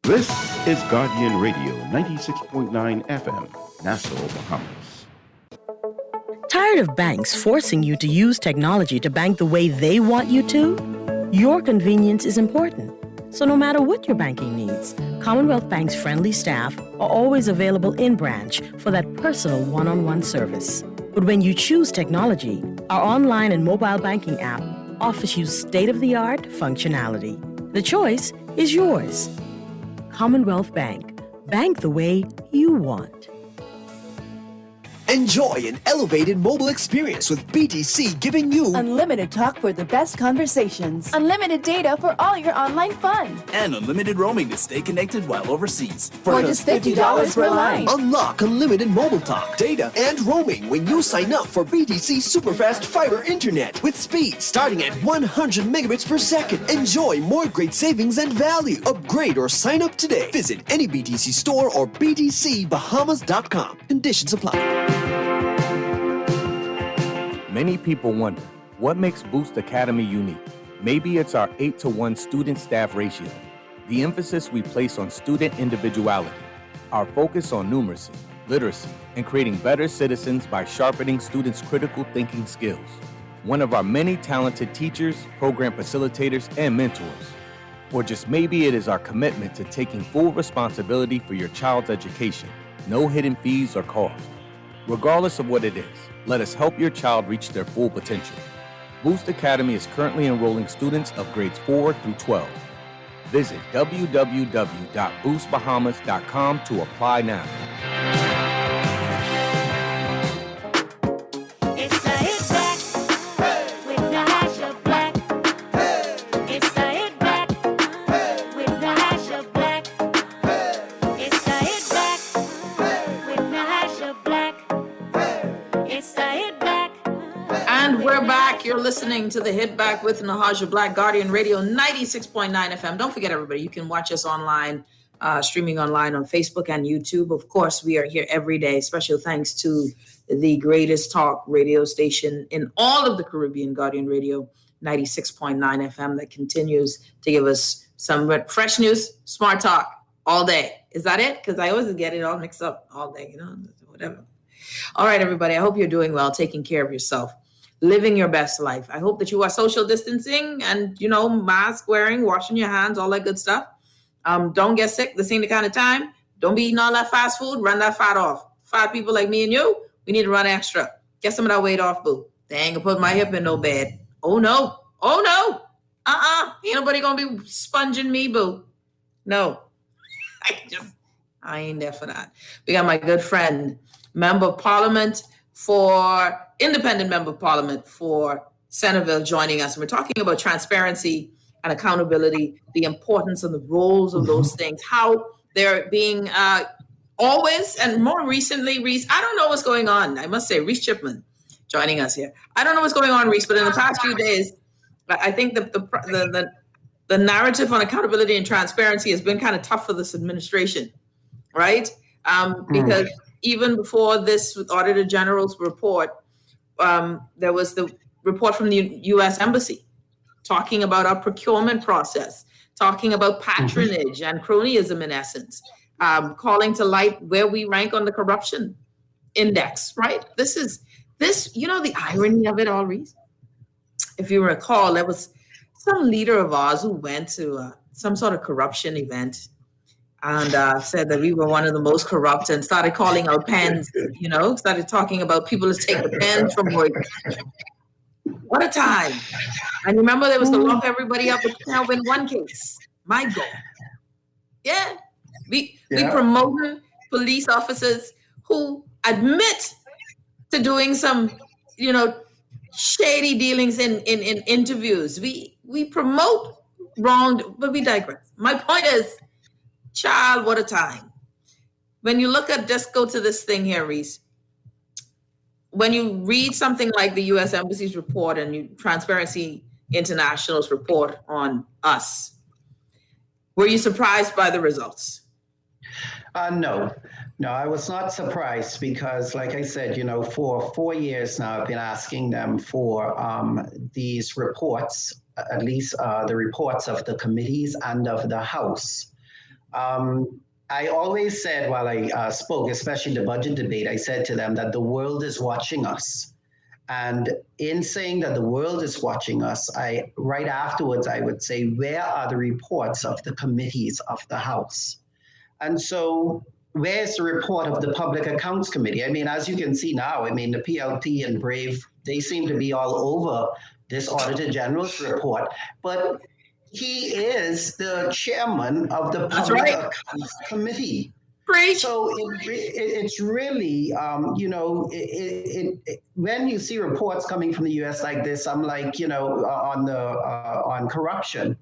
This is Guardian Radio 96.9 FM, Nassau, Bahamas. Tired of banks forcing you to use technology to bank the way they want you to? Your convenience is important. So no matter what your banking needs, Commonwealth Bank's friendly staff are always available in branch for that personal one-on-one service. But when you choose technology, our online and mobile banking app offers you state-of-the-art functionality. The choice is yours. Commonwealth Bank. Bank the way you want. Enjoy an elevated mobile experience with BTC, giving you unlimited talk for the best conversations, unlimited data for all your online fun, and unlimited roaming to stay connected while overseas. For just $50 per line. Unlock unlimited mobile talk, data, and roaming when you sign up for BTC Superfast Fiber Internet with speed starting at 100 megabits per second. Enjoy more great savings and value. Upgrade or sign up today. Visit any BTC store or btcbahamas.com. Conditions apply. Many people wonder, what makes Boost Academy unique? Maybe it's our 8-to-1 student-staff ratio, the emphasis we place on student individuality, our focus on numeracy, literacy, and creating better citizens by sharpening students' critical thinking skills. One of our many talented teachers, program facilitators, and mentors. Or just maybe it is our commitment to taking full responsibility for your child's education, no hidden fees or costs. Regardless of what it is, let us help your child reach their full potential. Boost Academy is currently enrolling students of grades 4 through 12. Visit www.boostbahamas.com to apply now. It's the Hit Back with Nahaja Black. It's the Hit Back with Nahaja Black. It's the Hit Back with Nahaja Black. It's the Hit Back. And we're back. You're listening to the Hit Back with Nahaja Black, Guardian Radio 96.9 FM. Don't forget, everybody, you can watch us online, streaming online on Facebook and YouTube. Of course, we are here every day. Special thanks to the greatest talk radio station in all of the Caribbean, Guardian Radio 96.9 FM, that continues to give us some fresh news, smart talk all day. Is that it? Because I always get it all mixed up all day, whatever. All right, everybody, I hope you're doing well, taking care of yourself, living your best life. I hope that you are social distancing and, mask wearing, washing your hands, all that good stuff. Don't get sick. This ain't the kind of time. Don't be eating all that fast food. Run that fat off. Fat people like me and you, we need to run extra. Get some of that weight off, boo. They ain't gonna put my hip in no bed. Oh, no. Oh, no. Ain't nobody gonna be sponging me, boo. No. I ain't there for that. We got my good friend, independent member of parliament for Centerville joining us. And we're talking about transparency and accountability, the importance and the roles of those things, how they're being always, and more recently, Reese, I don't know what's going on. I must say, Reese Chipman joining us here. I don't know what's going on, Reese, but in the past few days, I think the narrative on accountability and transparency has been kind of tough for this administration, right? Because even before this Auditor General's report, there was the report from the U.S. Embassy talking about our procurement process, talking about patronage and cronyism in essence, calling to light where we rank on the corruption index, right? The irony of it all, Reese. If you recall, there was some leader of ours who went to some sort of corruption event and said that we were one of the most corrupt and started calling our pens, started talking about people to take the pens from work. What a time. And remember, there was to lock everybody up with in one case. My God. Yeah. We promoting police officers who admit to doing some, shady dealings in interviews. We promote wrong, but we digress. My point is, child, what a time. When you look at, just go to this thing here, Reese. When you read something like the U.S. Embassy's report and Transparency International's report on us, were you surprised by the results? No, I was not surprised because, like I said, for 4 years now, I've been asking them for these reports, at least the reports of the committees and of the House. I always said while I spoke, especially the budget debate, I said to them that the world is watching us. And in saying that the world is watching us, right afterwards, I would say, where are the reports of the committees of the House? And so where's the report of the Public Accounts Committee? I mean, as you can see now, the PLT and BRAVE, they seem to be all over this Auditor General's report. But he is the chairman of the Public Accounts Committee. Preach. So it's really, when you see reports coming from the U.S. like this, I'm like, on corruption,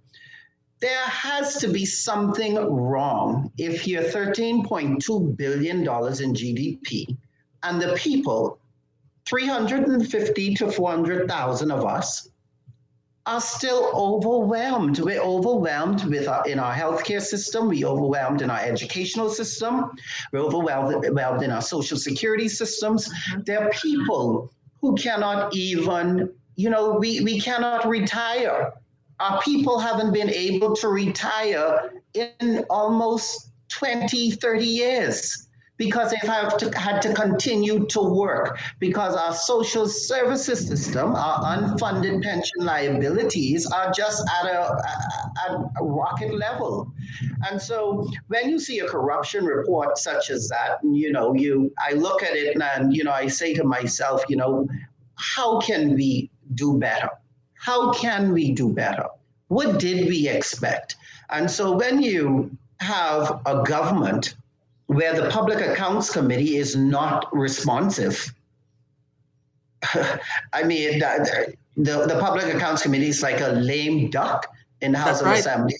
there has to be something wrong if you're $13.2 billion in GDP and the people, 350 to 400,000 of us, are still overwhelmed. We're overwhelmed in our healthcare system. We're overwhelmed in our educational system. We're overwhelmed in our social security systems. There are people who cannot even, we cannot retire. Our people haven't been able to retire in almost 20, 30 years because they've had to continue to work because our social services system, our unfunded pension liabilities are just at a rocket level. And so when you see a corruption report such as that, I look at it and, I say to myself, how can we do better? How can we do better? What did we expect? And so when you have a government where the Public Accounts Committee is not responsive, I mean, the Public Accounts Committee is like a lame duck in the House of Assembly.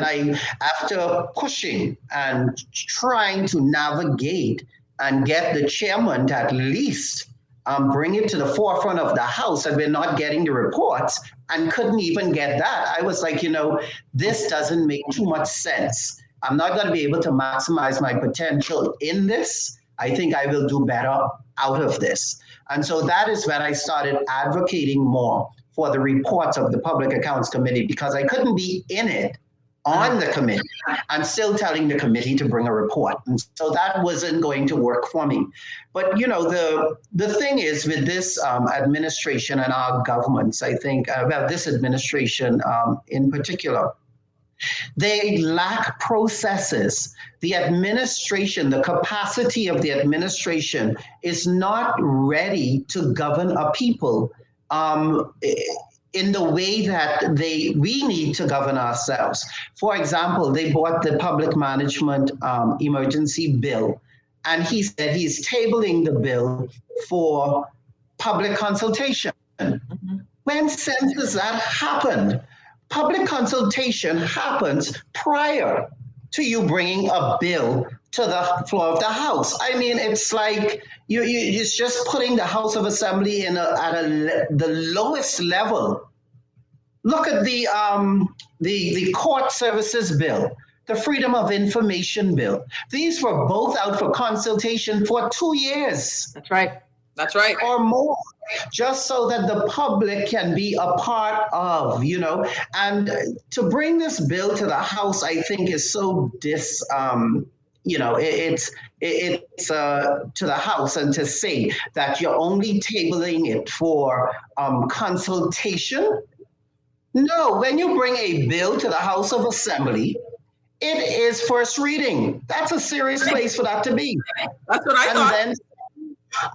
And after pushing and trying to navigate and get the chairman to at least bring it to the forefront of the House, and we're not getting the reports and couldn't even get that. I was like, this doesn't make too much sense. I'm not going to be able to maximize my potential in this. I think I will do better out of this. And so that is when I started advocating more for the reports of the Public Accounts Committee, because I couldn't be in it on the committee and still telling the committee to bring a report. And so that wasn't going to work for me. But, the thing is with this administration and our governments, I think, this administration in particular, they lack processes. The administration, the capacity of the administration is not ready to govern a people in the way that we need to govern ourselves. For example, they bought the public management emergency bill, and he said he's tabling the bill for public consultation. When since has that happened? Public consultation happens prior to you bringing a bill to the floor of the House. I mean, it's like it's just putting the House of Assembly at the lowest level. Look at the court services bill, the Freedom of Information bill. These were both out for consultation for 2 years. That's right. That's right. Or more, just so that the public can be a part of, and to bring this bill to the House, I think is so it's to the House, and to say that you're only tabling it for consultation. No, when you bring a bill to the House of Assembly, it is first reading. That's a serious place for that to be. That's what I thought. And then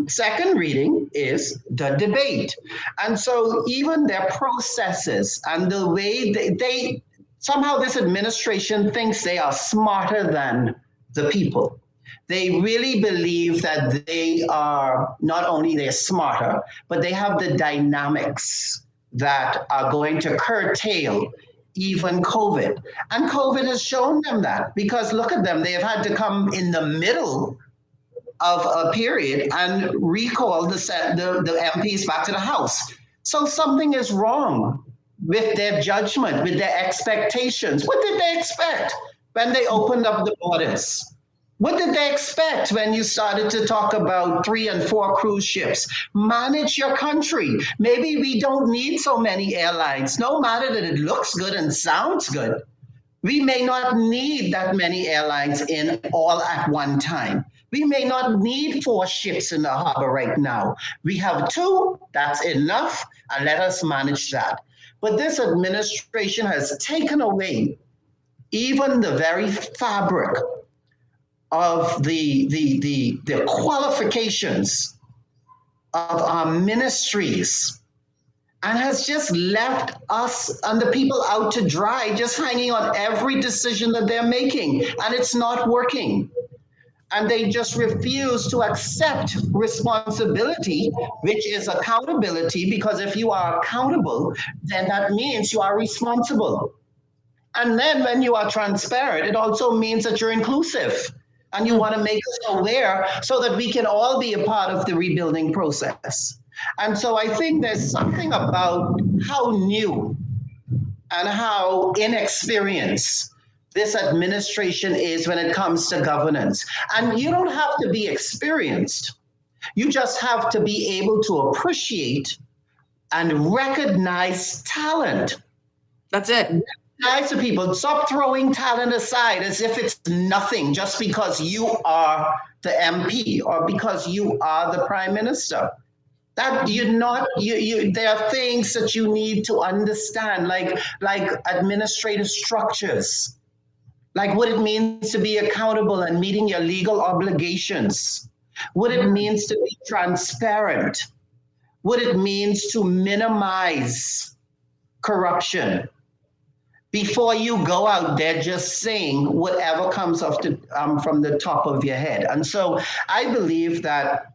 second reading is the debate. And so even their processes and the way they somehow this administration thinks they are smarter than the people. They really believe that they are not only they're smarter, but they have the dynamics that are going to curtail even COVID. And COVID has shown them that, because look at them, they have had to come in the middle of a period and recall the MPs back to the House. So something is wrong with their judgment, with their expectations. What did they expect when they opened up the borders? What did they expect when you started to talk about 3 and 4 cruise ships? Manage your country. Maybe we don't need so many airlines, no matter that it looks good and sounds good. We may not need that many airlines in all at one time. We may not need 4 ships in the harbor right now. We have 2, that's enough, and let us manage that. But this administration has taken away even the very fabric of the qualifications of our ministries, and has just left us and the people out to dry, just hanging on every decision that they're making, and it's not working. and they just refuse to accept responsibility, which is accountability, because if you are accountable, then that means you are responsible. And then when you are transparent, it also means that you're inclusive and you want to make us aware so that we can all be a part of the rebuilding process. And so I think there's something about how new and how inexperienced this administration is when it comes to governance. And you don't have to be experienced. You just have to be able to appreciate and recognize talent. That's it. Recognize the people. Stop throwing talent aside as if it's nothing just because you are the MP or because you are the prime minister. That you're not, there are things that you need to understand, like administrative structures, like what it means to be accountable and meeting your legal obligations, what it means to be transparent, what it means to minimize corruption before you go out there just saying whatever comes off from the top of your head. And so I believe that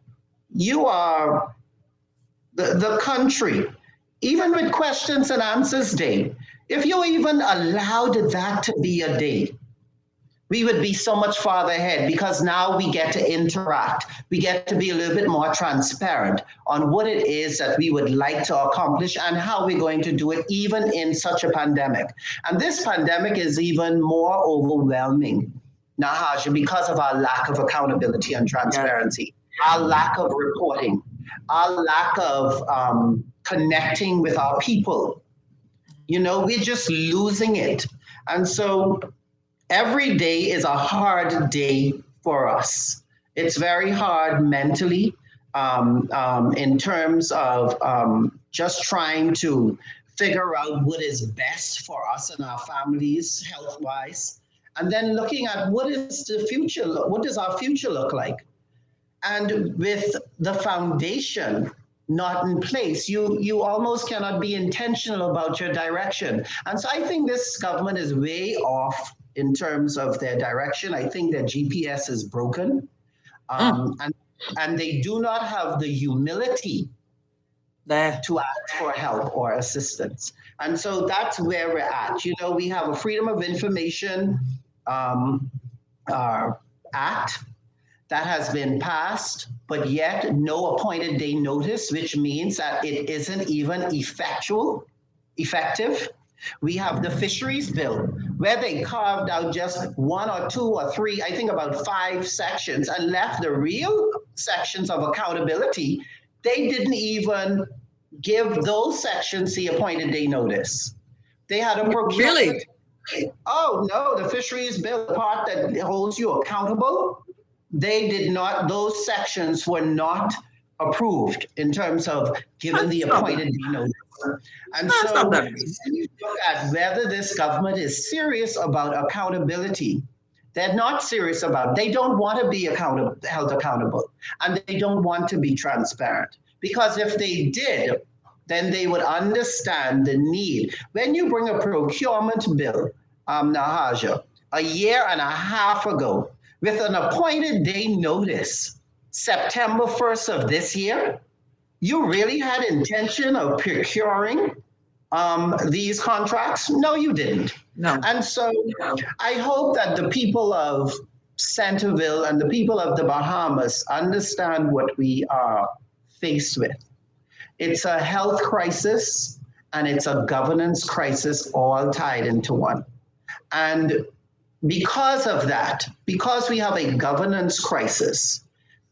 you are the country, even with questions and answers day, if you even allowed that to be a day, we would be so much farther ahead, because now we get to interact. We get to be a little bit more transparent on what it is that we would like to accomplish and how we're going to do it, even in such a pandemic. And this pandemic is even more overwhelming, Nahaja, because of our lack of accountability and transparency, our lack of reporting, our lack of connecting with our people. You know, we're just losing it. And so every day is a hard day for us. It's very hard mentally in terms of just trying to figure out what is best for us and our families health-wise, and then looking at what is the future, what does our future look like? And with the foundation not in place, you almost cannot be intentional about your direction. And so I think this government is way off in terms of their direction. I think their GPS is broken. And they do not have the humility to ask for help or assistance. And so that's where we're at. You know, we have a Freedom of Information Act that has been passed, but yet no appointed day notice, which means that it isn't even effective. We have the fisheries bill, where they carved out just 1 or 2 or 3, I think about 5 sections, and left the real sections of accountability. They didn't even give those sections the appointed day notice. They had a procurement. Really? Oh, no, the fisheries bill, the part that holds you accountable, they did not, those sections were not approved in terms of giving the appointed day notice. And so when you look at whether this government is serious about accountability, they're not serious about it. They don't want to be held accountable, and they don't want to be transparent. Because if they did, then they would understand the need. When you bring a procurement bill, Nahaja, a year and a half ago, with an appointed day notice, September 1st of this year, you really had intention of procuring these contracts? No, you didn't. No. And so I hope that the people of Centerville and the people of the Bahamas understand what we are faced with. It's a health crisis and it's a governance crisis, all tied into one. And because of that, because we have a governance crisis,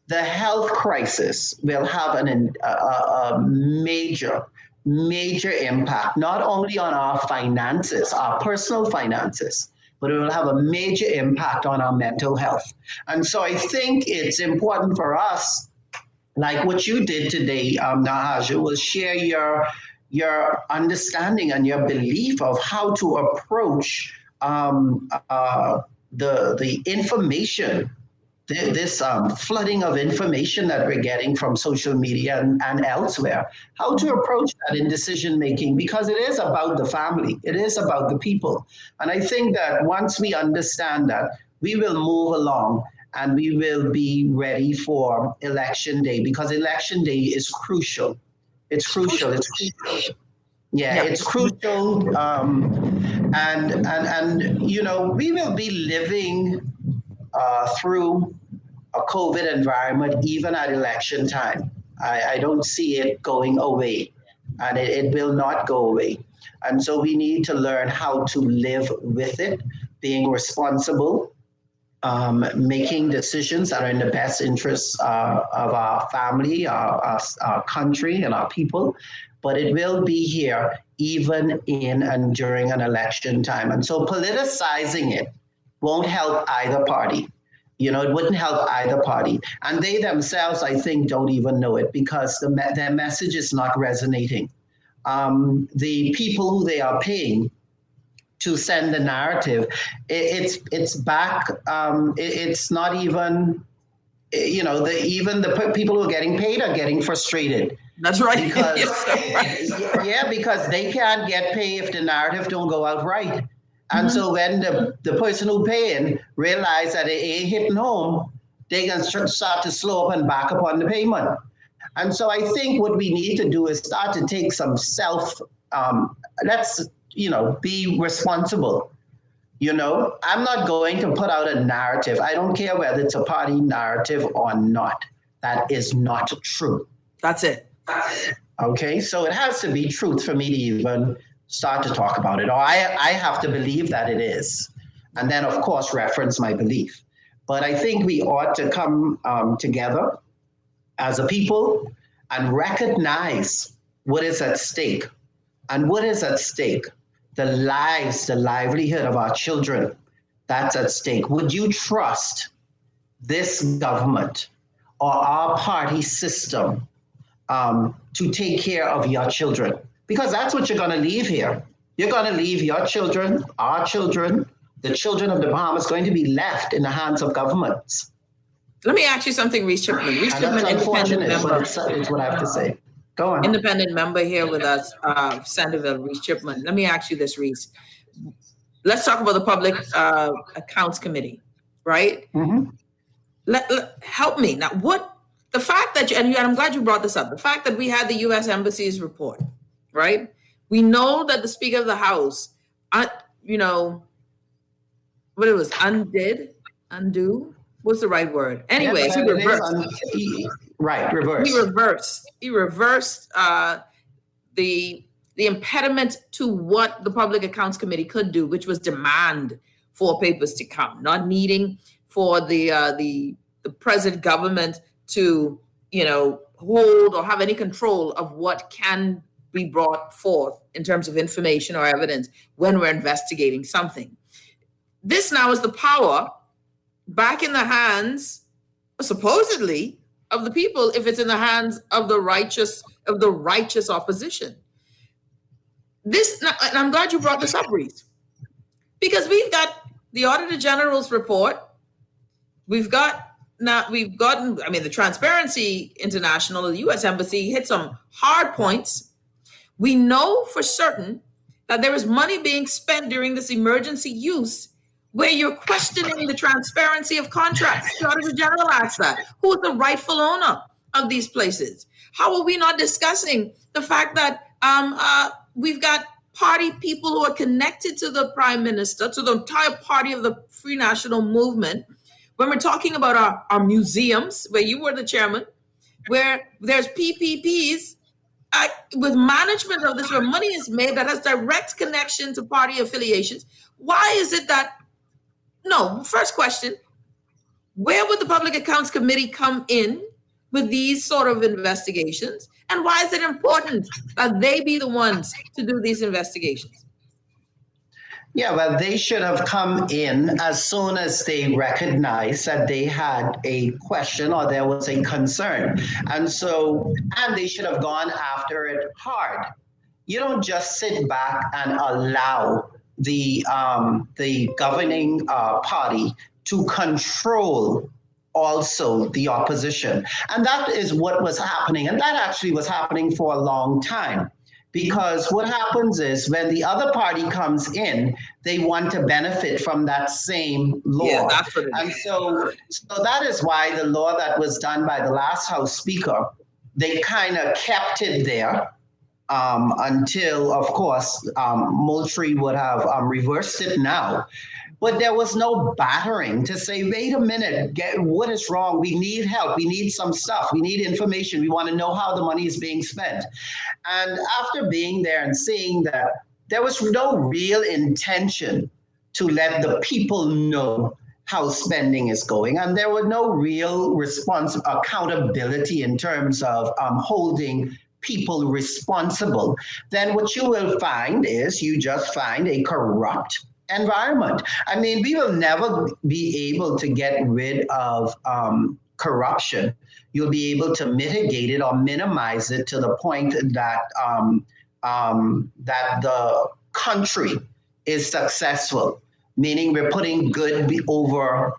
the health crisis will have a major impact, not only on our finances, our personal finances, but it will have a major impact on our mental health. And so I think it's important for us, like what you did today, Nahaja, was share your understanding and your belief of how to approach the information, this flooding of information that we're getting from social media and elsewhere, how to approach that in decision making, because it is about the family, it is about the people. And I think that once we understand that, we will move along and we will be ready for election day, because election day is crucial. It's crucial. It's crucial. Yeah, it's crucial. And you know, we will be living through a COVID environment even at election time. I don't see it going away, and it will not go away. And so we need to learn how to live with it, being responsible, making decisions that are in the best interests of our family, our country, and our people. But it will be here even in and during an election time. And so politicizing it won't help either party. You know, it wouldn't help either party. And they themselves, I think, don't even know it, because their message is not resonating. The people who they are paying to send the narrative, it's back. It's not even, you know, even the people who are getting paid are getting frustrated. That's right. Because, yeah, because they can't get paid if the narrative don't go out right. And so when the person who paying realize that it ain't hitting home, they can start to slow up and back up on the payment. And so I think what we need to do is start to take some let's, you know, be responsible. You know, I'm not going to put out a narrative. I don't care whether it's a party narrative or not. That is not true. That's it. Okay, so it has to be truth for me to even start to talk about it, or I have to believe that it is, and then of course reference my belief. But I think we ought to come together as a people and recognize what is at stake. And what is at stake? The lives, the livelihood of our children, that's at stake. Would you trust this government or our party system to take care of your children? Because that's what you're going to leave here. You're going to leave your children, our children, the children of the Bahamas going to be left in the hands of governments. Let me ask you something, Reese Chipman. Reese Chipman, independent member. It's what I have to say. Go on. Independent member here with us, Sanderville, Reese Chipman. Let me ask you this, Reese. Let's talk about the Public Accounts Committee, right? Help me. Now, the fact that, and I'm glad you brought this up, the fact that we had the U.S. Embassy's report, right? We know that the Speaker of the House, you know, what it was, undo? What's the right word? Anyways, he reversed. Reversed. He reversed the impediment to what the Public Accounts Committee could do, which was demand for papers to come, not needing for the present government to, you know, hold or have any control of what can be brought forth in terms of information or evidence when we're investigating something. This now is the power back in the hands, supposedly, of the people, if it's in the hands of the righteous opposition. And I'm glad you brought this up, Reese, because we've got the Auditor General's report. We've gotten, the Transparency International, the U.S. Embassy hit some hard points. We know for certain that there is money being spent during this emergency use where you're questioning the transparency of contracts. The Auditor General asks that. Who's the rightful owner of these places? How are we not discussing the fact that we've got party people who are connected to the Prime Minister, to the entire party of the Free National Movement, when we're talking about our museums, where you were the chairman, where there's PPPs with management of this, where money is made that has direct connection to party affiliations. Why is it that, first question, where would the Public Accounts Committee come in with these sort of investigations? And why is it important that they be the ones to do these investigations? Yeah, well, they should have come in as soon as they recognized that they had a question or there was a concern. And they should have gone after it hard. You don't just sit back and allow the governing party to control also the opposition. And that is what was happening. And that actually was happening for a long time. Because what happens is when the other party comes in, they want to benefit from that same law. Yeah, that's what it and is. so that is why the law that was done by the last House Speaker, they kind of kept it there until, of course, Moultrie would have reversed it now. But there was no battering to say, wait a minute, what is wrong? We need help. We need some stuff. We need information. We want to know how the money is being spent. And after being there and seeing that there was no real intention to let the people know how spending is going, and there were no real accountability in terms of holding people responsible, then what you will find is you just find a corrupt environment. I mean, we will never be able to get rid of corruption. You'll be able to mitigate it or minimize it to the point that that the country is successful, meaning we're putting good over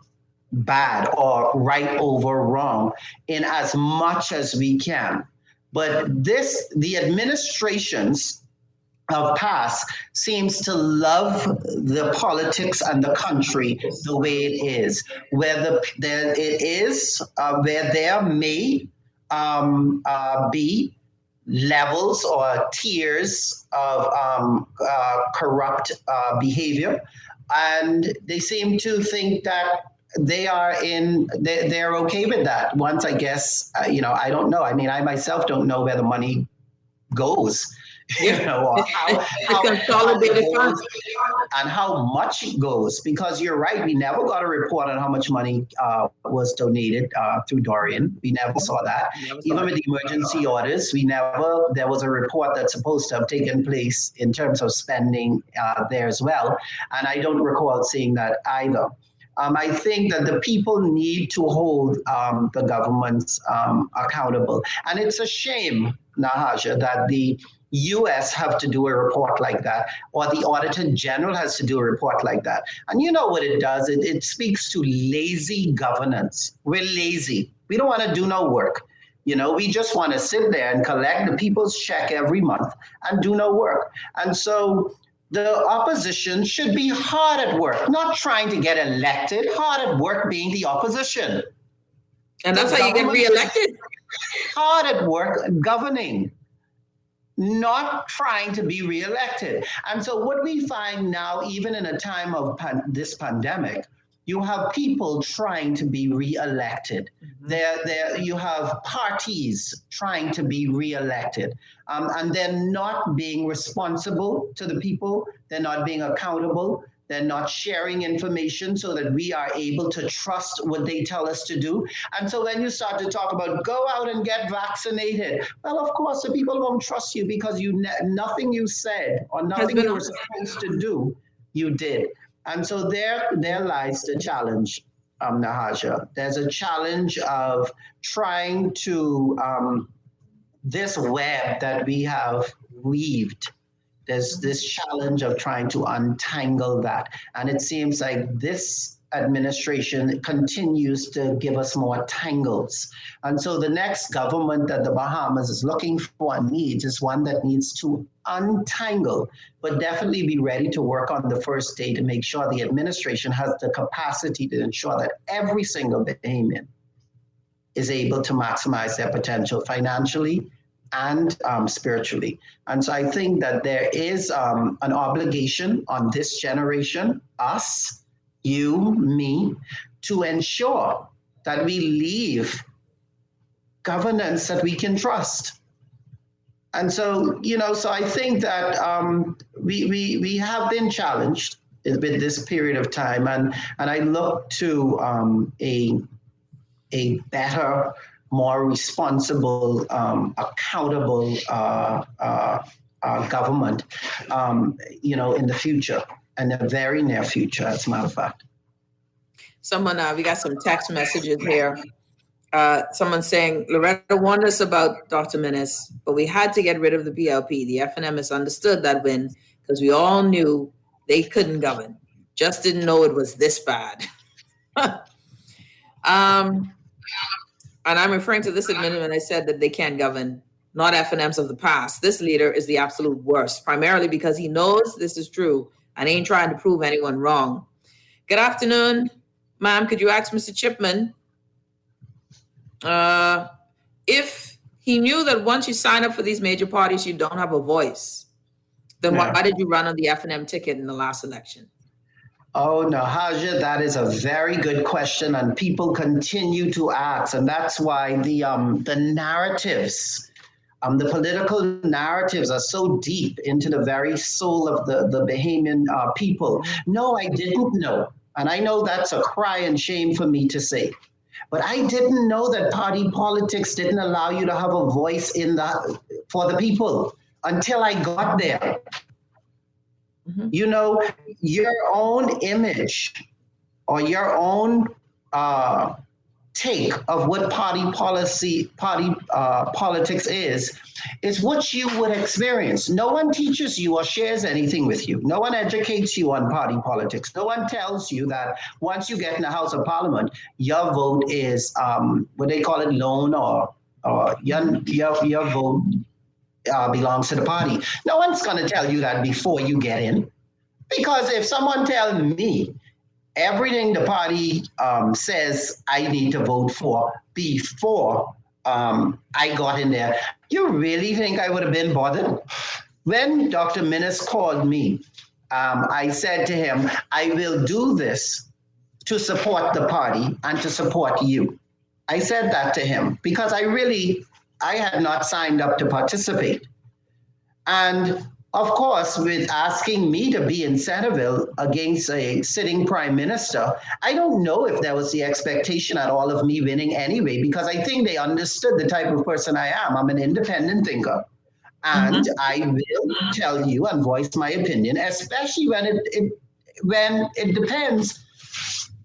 bad or right over wrong in as much as we can. But the administrations of past seems to love the politics and the country the way it is, where there may be levels or tiers of corrupt behavior, and they seem to think that they're okay with that. Once, I guess, I don't know. I mean, I myself don't know where the money goes. Or how consolidated funds and how much it goes, because you're right, we never got a report on how much money was donated through Dorian. We never saw that. Even with the emergency orders, there was a report that's supposed to have taken place in terms of spending there as well, and I don't recall seeing that either. I think that the people need to hold the governments accountable, and it's a shame, Nahaja, that the US have to do a report like that, or the Auditor General has to do a report like that. And you know what it does? It speaks to lazy governance. We're lazy. We don't want to do no work. We just want to sit there and collect the people's check every month and do no work. And so the opposition should be hard at work, not trying to get elected, hard at work being the opposition. And that's how you get reelected. Hard at work governing, not trying to be reelected. And so what we find now, even in a time of this pandemic, you have people trying to be reelected. You have parties trying to be reelected, and they're not being responsible to the people. They're not being accountable. They're not sharing information so that we are able to trust what they tell us to do. And so then you start to talk about go out and get vaccinated. Well, of course, the people won't trust you because nothing you said or nothing you were supposed to do, you did. And so there lies the challenge, Nahaja. There's a challenge of trying to, this web that we have weaved, there's this challenge of trying to untangle that. And it seems like this administration continues to give us more tangles. And so the next government that the Bahamas is looking for and needs is one that needs to untangle, but definitely be ready to work on the first day to make sure the administration has the capacity to ensure that every single Bahamian is able to maximize their potential financially and spiritually. And so I think that there is an obligation on this generation, us, you, me, to ensure that we leave governance that we can trust. And so, so I think that we have been challenged with this period of time, and I look to a better, more responsible, accountable government, in the future, in the very near future, as a matter of fact. Someone, we got some text messages here. Someone saying, Loretta warned us about Dr. Menace, but we had to get rid of the BLP. The FNM misunderstood that win because we all knew they couldn't govern. Just didn't know it was this bad. And I'm referring to this amendment when I said that they can't govern. not FNMs of the past. This leader is the absolute worst, primarily because he knows this is true and ain't trying to prove anyone wrong. Good afternoon, ma'am. Could you ask Mr. Chipman if he knew that once you sign up for these major parties, you don't have a voice, then why did you run on the FNM ticket in the last election? Oh, Nahaja, that is a very good question, and people continue to ask, and that's why the narratives, the political narratives, are so deep into the very soul of the Bahamian people. No, I didn't know, and I know that's a cry and shame for me to say, but I didn't know that party politics didn't allow you to have a voice for the people until I got there. You know, your own image or your own take of what party politics is what you would experience. No one teaches you or shares anything with you. No one educates you on party politics. No one tells you that once you get in the House of Parliament, your vote is what they call it, lone, or your vote belongs to the party. No one's going to tell you that before you get in. Because if someone tells me everything the party says I need to vote for before I got in there, you really think I would have been bothered? When Dr. Minnis called me, I said to him, I will do this to support the party and to support you. I said that to him because I had not signed up to participate. And of course, with asking me to be in Centerville against a sitting prime minister, I don't know if there was the expectation at all of me winning anyway, because I think they understood the type of person I am. I'm an independent thinker. And I will tell you and voice my opinion, especially when it depends,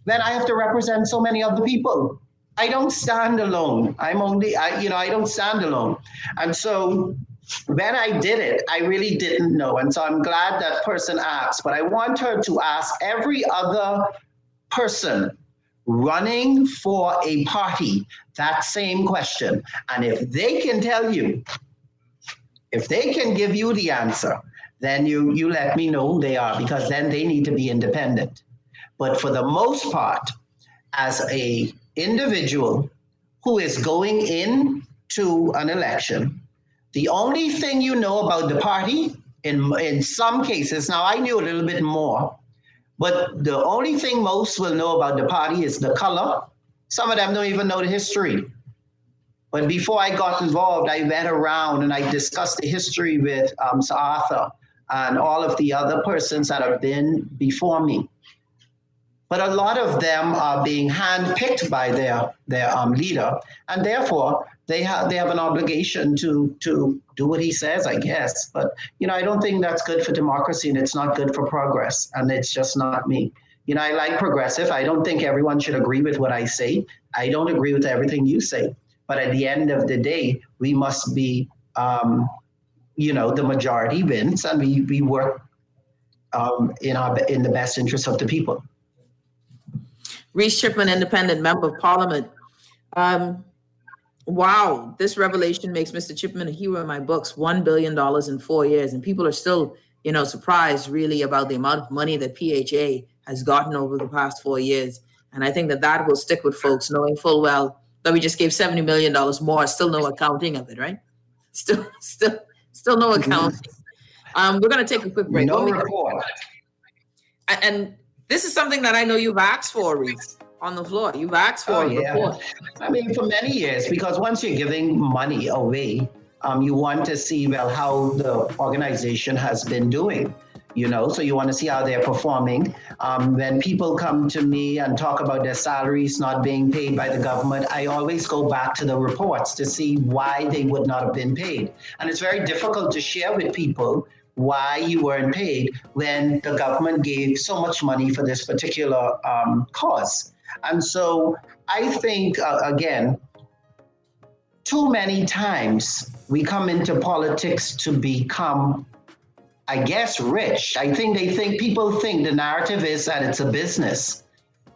when I have to represent so many other people. I don't stand alone. I don't stand alone. And so when I did it, I really didn't know. And so I'm glad that person asked, but I want her to ask every other person running for a party that same question. And if they can tell you, if they can give you the answer, then you let me know who they are, because then they need to be independent. But for the most part, as a individual who is going into an election, the only thing you know about the party, in some cases, now I knew a little bit more, but the only thing most will know about the party is the color. Some of them don't even know the history. But before I got involved, I went around and I discussed the history with Sir Arthur and all of the other persons that have been before me. But a lot of them are being handpicked by their leader, and therefore they have an obligation to do what he says, I guess. But I don't think that's good for democracy, and it's not good for progress, and it's just not me. I like progressive. I don't think everyone should agree with what I say. I don't agree with everything you say. But at the end of the day, we must be, the majority wins, and we work in the best interest of the people. Reese Chipman, independent member of parliament. Wow, this revelation makes Mr. Chipman a hero in my books, $1 billion in 4 years. And people are still, surprised really about the amount of money that PHA has gotten over the past 4 years. And I think that will stick with folks, knowing full well that we just gave $70 million more, still no accounting of it, right? Still no accounting. We're going to take a quick break. No report. And this is something that I know you've asked for, Reese, on the floor. You've asked for a report. I mean, for many years, because once you're giving money away, you want to see, how the organization has been doing, so you want to see how they're performing. When people come to me and talk about their salaries not being paid by the government, I always go back to the reports to see why they would not have been paid. And it's very difficult to share with people why you weren't paid when the government gave so much money for this particular cause. And so I think, again, too many times we come into politics to become, I guess, rich. I think people think the narrative is that it's a business.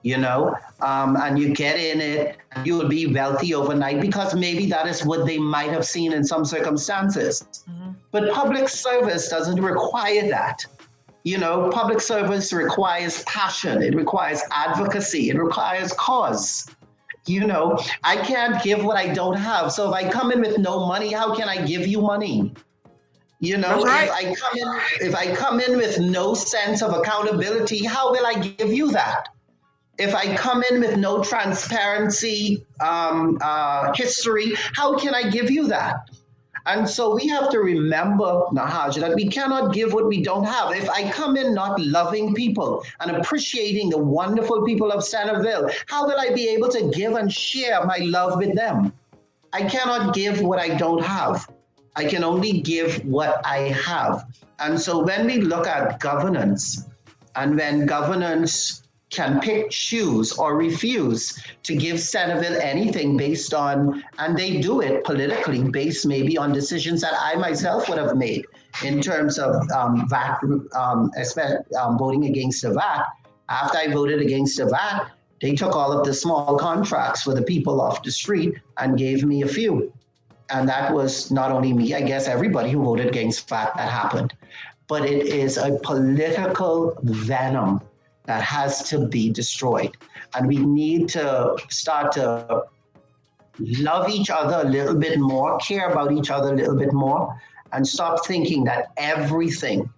and you get in it, and you will be wealthy overnight because maybe that is what they might have seen in some circumstances. But public service doesn't require that. Public service requires passion, it requires advocacy, it requires cause. I can't give what I don't have. So if I come in with no money, how can I give you money? Right. if I come in with no sense of accountability, how will I give you that? If I come in with no transparency history, how can I give you that? And so we have to remember, Nahaja, that we cannot give what we don't have. If I come in not loving people and appreciating the wonderful people of Centerville, how will I be able to give and share my love with them? I cannot give what I don't have. I can only give what I have. And so when we look at governance, and when governance can pick, choose, or refuse to give Centerville anything based on, and they do it politically based maybe on decisions that I myself would have made in terms of VAT, voting against the VAT. After I voted against the VAT, they took all of the small contracts for the people off the street and gave me a few. And that was not only me, I guess everybody who voted against VAT, that happened. But it is a political venom that has to be destroyed. And we need to start to love each other a little bit more, care about each other a little bit more, and stop thinking that everything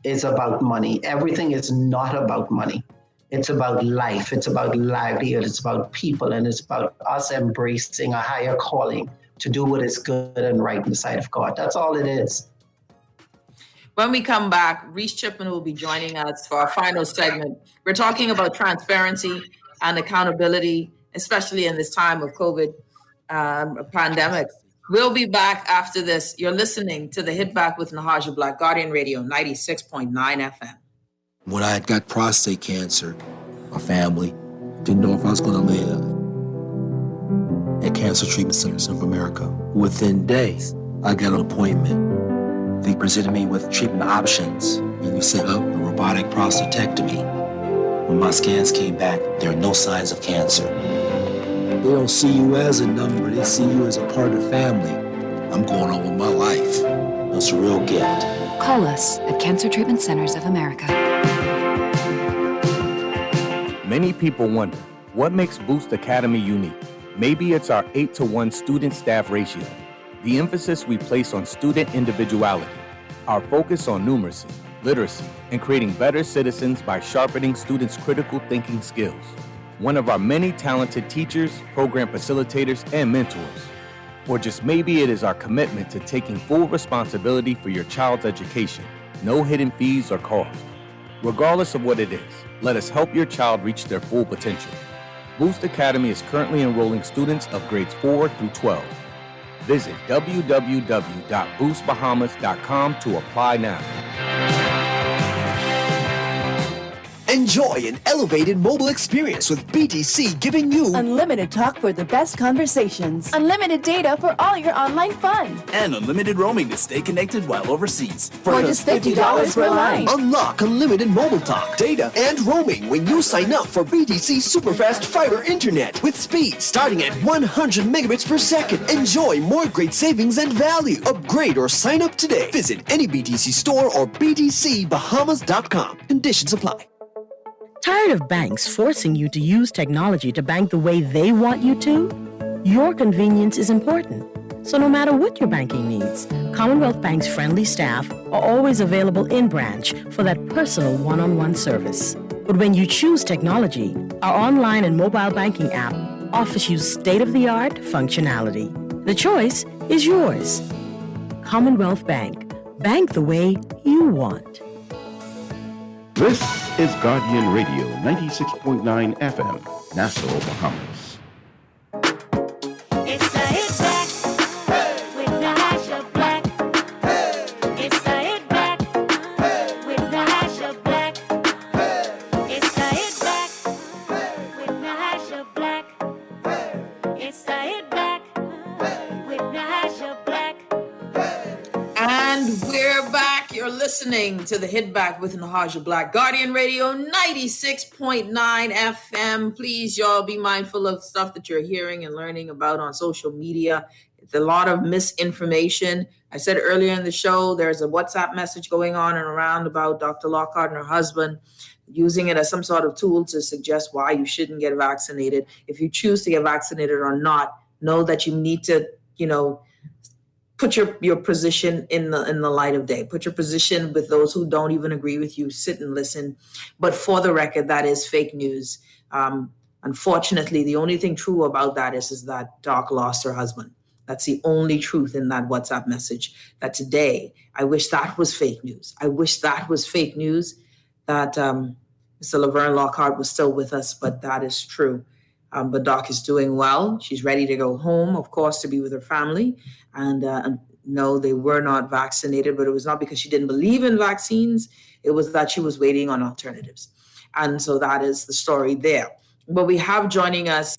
is about money. Everything is not about money. It's about life, it's about livelihood, it's about people, and it's about us embracing a higher calling to do what is good and right in the sight of God. That's all it is. When we come back, Reese Chipman will be joining us for our final segment. We're talking about transparency and accountability, especially in this time of COVID pandemic. We'll be back after this. You're listening to the Hit Back with Nahaja Black, Guardian Radio 96.9 FM. When I got prostate cancer, my family didn't know if I was going to live. At Cancer Treatment Centers of America, within days, I got an appointment. They presented me with treatment options, and we set up a robotic prostatectomy. When my scans came back, there are no signs of cancer. They don't see you as a number, they see you as a part of the family. I'm going on with my life. That's a real gift. Call us at Cancer Treatment Centers of America. Many people wonder, what makes Boost Academy unique? Maybe it's our 8-to-1 student-staff ratio, the emphasis we place on student individuality, our focus on numeracy, literacy, and creating better citizens by sharpening students' critical thinking skills. One of our many talented teachers, program facilitators, and mentors. Or just maybe it is our commitment to taking full responsibility for your child's education, no hidden fees or costs. Regardless of what it is, let us help your child reach their full potential. Boost Academy is currently enrolling students of grades 4 through 12. Visit www.boostbahamas.com to apply now. Enjoy an elevated mobile experience with BTC, giving you unlimited talk for the best conversations, unlimited data for all your online fun, and unlimited roaming to stay connected while overseas. For just $50 per line. Unlock unlimited mobile talk, data, and roaming when you sign up for BTC Superfast Fiber Internet with speed starting at 100 megabits per second. Enjoy more great savings and value. Upgrade or sign up today. Visit any BTC store or btcbahamas.com. Conditions apply. Tired of banks forcing you to use technology to bank the way they want you to? Your convenience is important. So no matter what your banking needs, Commonwealth Bank's friendly staff are always available in branch for that personal one-on-one service. But when you choose technology, our online and mobile banking app offers you state-of-the-art functionality. The choice is yours. Commonwealth Bank. Bank the way you want. This is Guardian Radio 96.9 FM, Nassau, Bahamas. It's the Hit Back with Nahaja Black. It's the Hit Back with Nahaja Black. It's the Hit Back with Nahaja Black. It's the Hit Back with Nahaja Black. And we're back. You're listening to the Hit Back with Nahaja Black, Guardian Radio 96.9 FM. Please, y'all, be mindful of stuff that you're hearing and learning about on social media. It's a lot of misinformation. I said earlier in the show, there's a WhatsApp message going on and around about Dr. Lockhart and her husband using it as some sort of tool to suggest why you shouldn't get vaccinated. If you choose to get vaccinated or not, know that you need to, put your position in the light of day. Put your position with those who don't even agree with you. Sit and listen. But for the record, that is fake news. Unfortunately, the only thing true about that is that Doc lost her husband. That's the only truth in that WhatsApp message. That today, I wish that was fake news. I wish that was fake news, that Mr. Laverne Lockhart was still with us, but that is true. But Doc is doing well. She's ready to go home, of course, to be with her family. And no, they were not vaccinated, but it was not because she didn't believe in vaccines. It was that she was waiting on alternatives. And so that is the story there. But we have joining us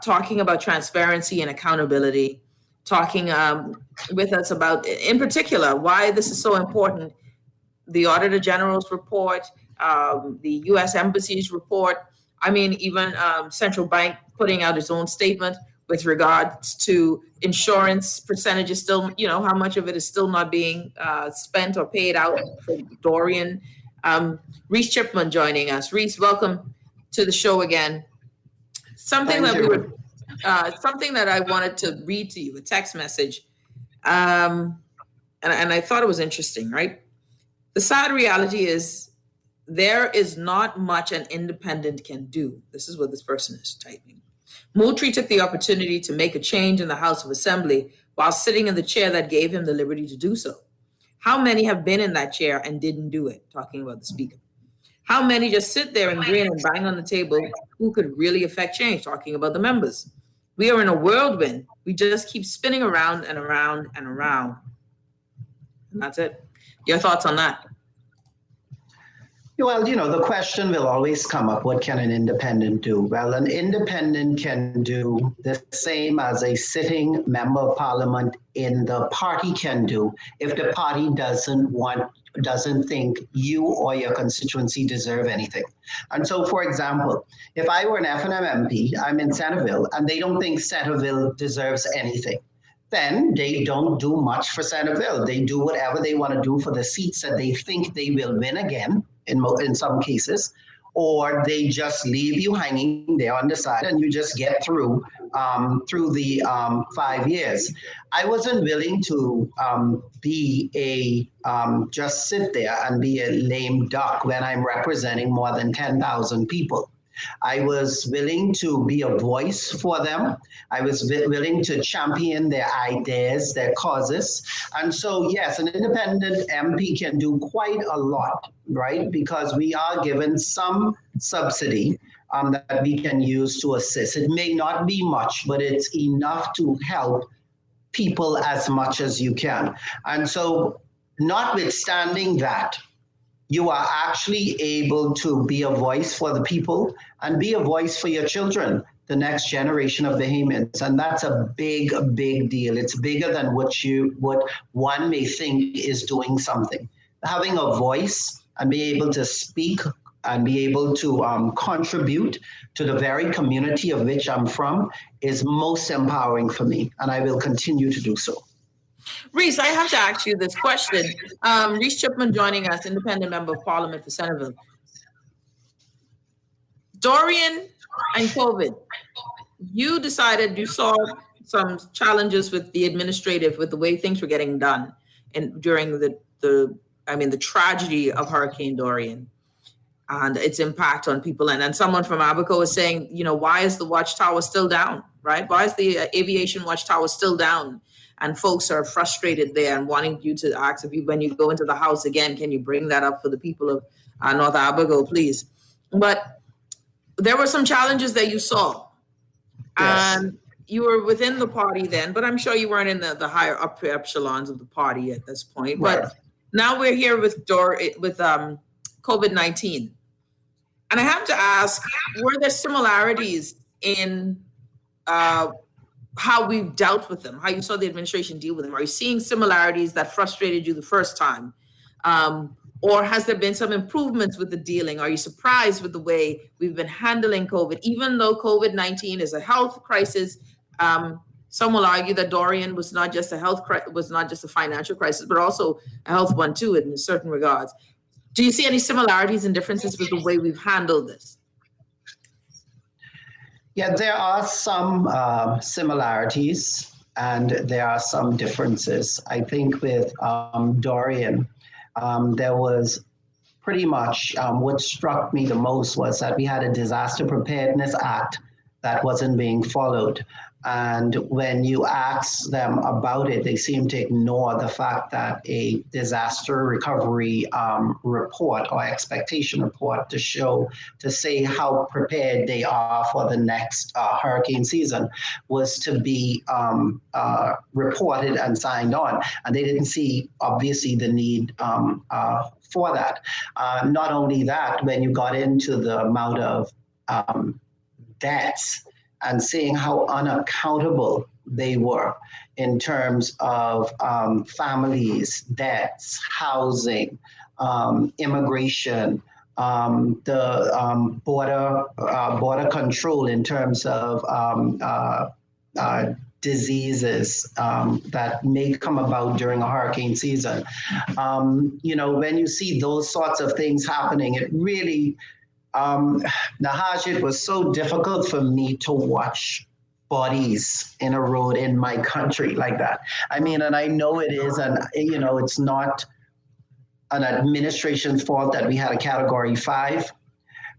talking about transparency and accountability, talking with us about, in particular, why this is so important, the Auditor General's report, the U.S. Embassy's report, even central bank putting out its own statement with regards to insurance percentages still, how much of it is still not being spent or paid out for Dorian. Reese Chipman joining us. Reese, welcome to the show again. Something that I wanted to read to you, a text message. And I thought it was interesting, right? The sad reality is there is not much an independent can do. This is what this person is typing. Moultrie took the opportunity to make a change in the House of Assembly while sitting in the chair that gave him the liberty to do so. How many have been in that chair and didn't do it? Talking about the speaker. How many just sit there and grin and bang on the table who could really affect change? Talking about the members. We are in a whirlwind. We just keep spinning around and around and around. And that's it. Your thoughts on that? Well, the question will always come up, what can an independent do? Well, an independent can do the same as a sitting member of parliament in the party can do if the party doesn't think you or your constituency deserve anything. And so, for example, if I were an F&M MP, I'm in Centerville, and they don't think Centerville deserves anything, then they don't do much for Centerville. They do whatever they want to do for the seats that they think they will win again, in some cases, or they just leave you hanging there on the side and you just get through the 5 years. I wasn't willing to just sit there and be a lame duck when I'm representing more than 10,000 people. I was willing to be a voice for them. I was willing to champion their ideas, their causes. And so, yes, an independent MP can do quite a lot, right? Because we are given some subsidy that we can use to assist. It may not be much, but it's enough to help people as much as you can. And so, notwithstanding that, you are actually able to be a voice for the people and be a voice for your children, the next generation of Bahamians. And that's a big, big deal. It's bigger than what one may think is doing something. Having a voice and be able to speak and be able to contribute to the very community of which I'm from is most empowering for me. And I will continue to do so. Reese, I have to ask you this question. Reese Chipman joining us, independent member of parliament for Centerville. Dorian and COVID, you decided you saw some challenges with the way things were getting done and during the tragedy of Hurricane Dorian and its impact on people. And someone from Abaco is saying, why is the watchtower still down, right? Why is the aviation watchtower still down? And folks are frustrated there and wanting you to ask when you go into the House again, can you bring that up for the people of North Abago, please? But there were some challenges that you saw. Yes. And you were within the party then, but I'm sure you weren't in the higher upper echelons of the party at this point. Right. But now we're here with COVID-19. And I have to ask, were there similarities in how we've dealt with them, how you saw the administration deal with them? Are you seeing similarities that frustrated you the first time Or has there been some improvements with the dealing? Are you surprised with the way we've been handling COVID? Even though COVID-19 is a health crisis, some will argue that Dorian was not just a financial crisis, but also a health one too, in certain regards. Do you see any similarities and differences with the way we've handled this? Yeah, there are some similarities and there are some differences. I think with Dorian, there was pretty much what struck me the most was that we had a Disaster Preparedness Act that wasn't being followed. And when you ask them about it, they seem to ignore the fact that a disaster recovery report or expectation report to say how prepared they are for the next hurricane season was to be reported and signed on. And they didn't see, obviously, the need for that. Not only that, when you got into the amount of debts, and seeing how unaccountable they were in terms of families, debts, housing, immigration, the border control in terms of diseases that may come about during a hurricane season. When you see those sorts of things happening, it really Nahaja, it was so difficult for me to watch bodies in a road in my country like that. I mean, and I know it is, and it's not an administration's fault that we had a Category 5,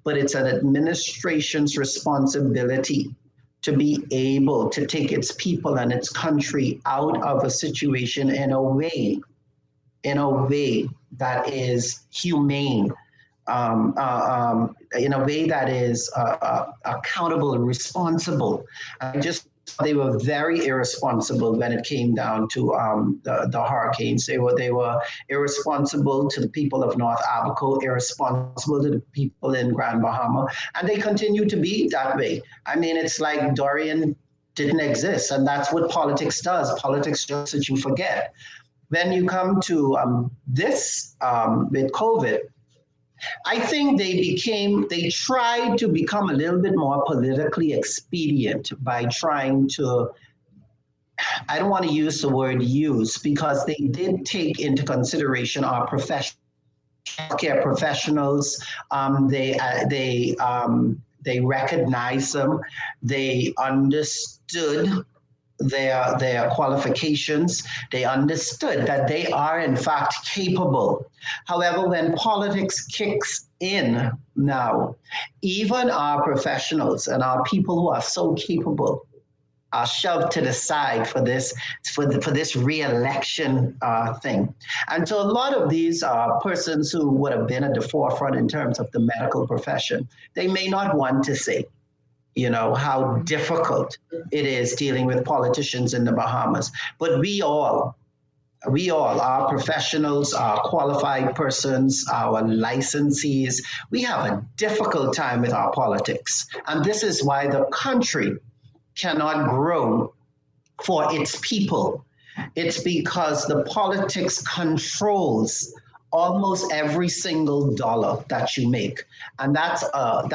but it's an administration's responsibility to be able to take its people and its country out of a situation in a way that is humane. In a way that is accountable and responsible. They were very irresponsible when it came down to the hurricanes. They were irresponsible to the people of North Abaco, irresponsible to the people in Grand Bahama, and they continue to be that way. I mean, it's like Dorian didn't exist, and that's what politics does. Politics just that you forget. When you come to this with COVID, I think they tried to become a little bit more politically expedient by trying to, I don't want to use the word use, because they did take into consideration our healthcare professionals. They recognized them. They understood their qualifications. They understood that they are in fact capable. However, when politics kicks in now, even our professionals and our people who are so capable are shoved to the side for this re-election thing. And so a lot of these persons who would have been at the forefront in terms of the medical profession, they may not want to say, how difficult it is dealing with politicians in the Bahamas. But we all, our professionals, our qualified persons, our licensees, we have a difficult time with our politics. And this is why the country cannot grow for its people. It's because the politics controls almost every single dollar that you make. And that's a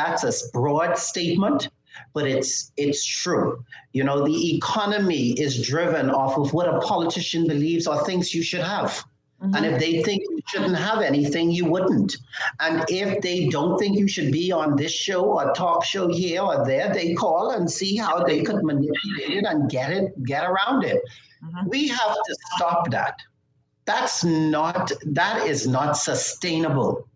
broad statement, but it's true. The economy is driven off of what a politician believes or thinks you should have. Mm-hmm. And if they think you shouldn't have anything, you wouldn't. And if they don't think you should be on this show or talk show here or there, they call and see how they could manipulate it and get around it. Mm-hmm. We have to stop that. That is not sustainable.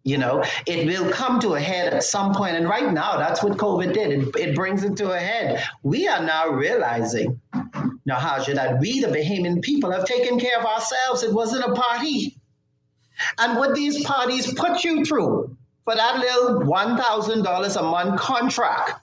It will come to a head at some point. And right now, that's what COVID did. It brings it to a head. We are now realizing, Nahaja, that we, the Bahamian people, have taken care of ourselves. It wasn't a party. And what these parties put you through for that little $1,000 a month contract,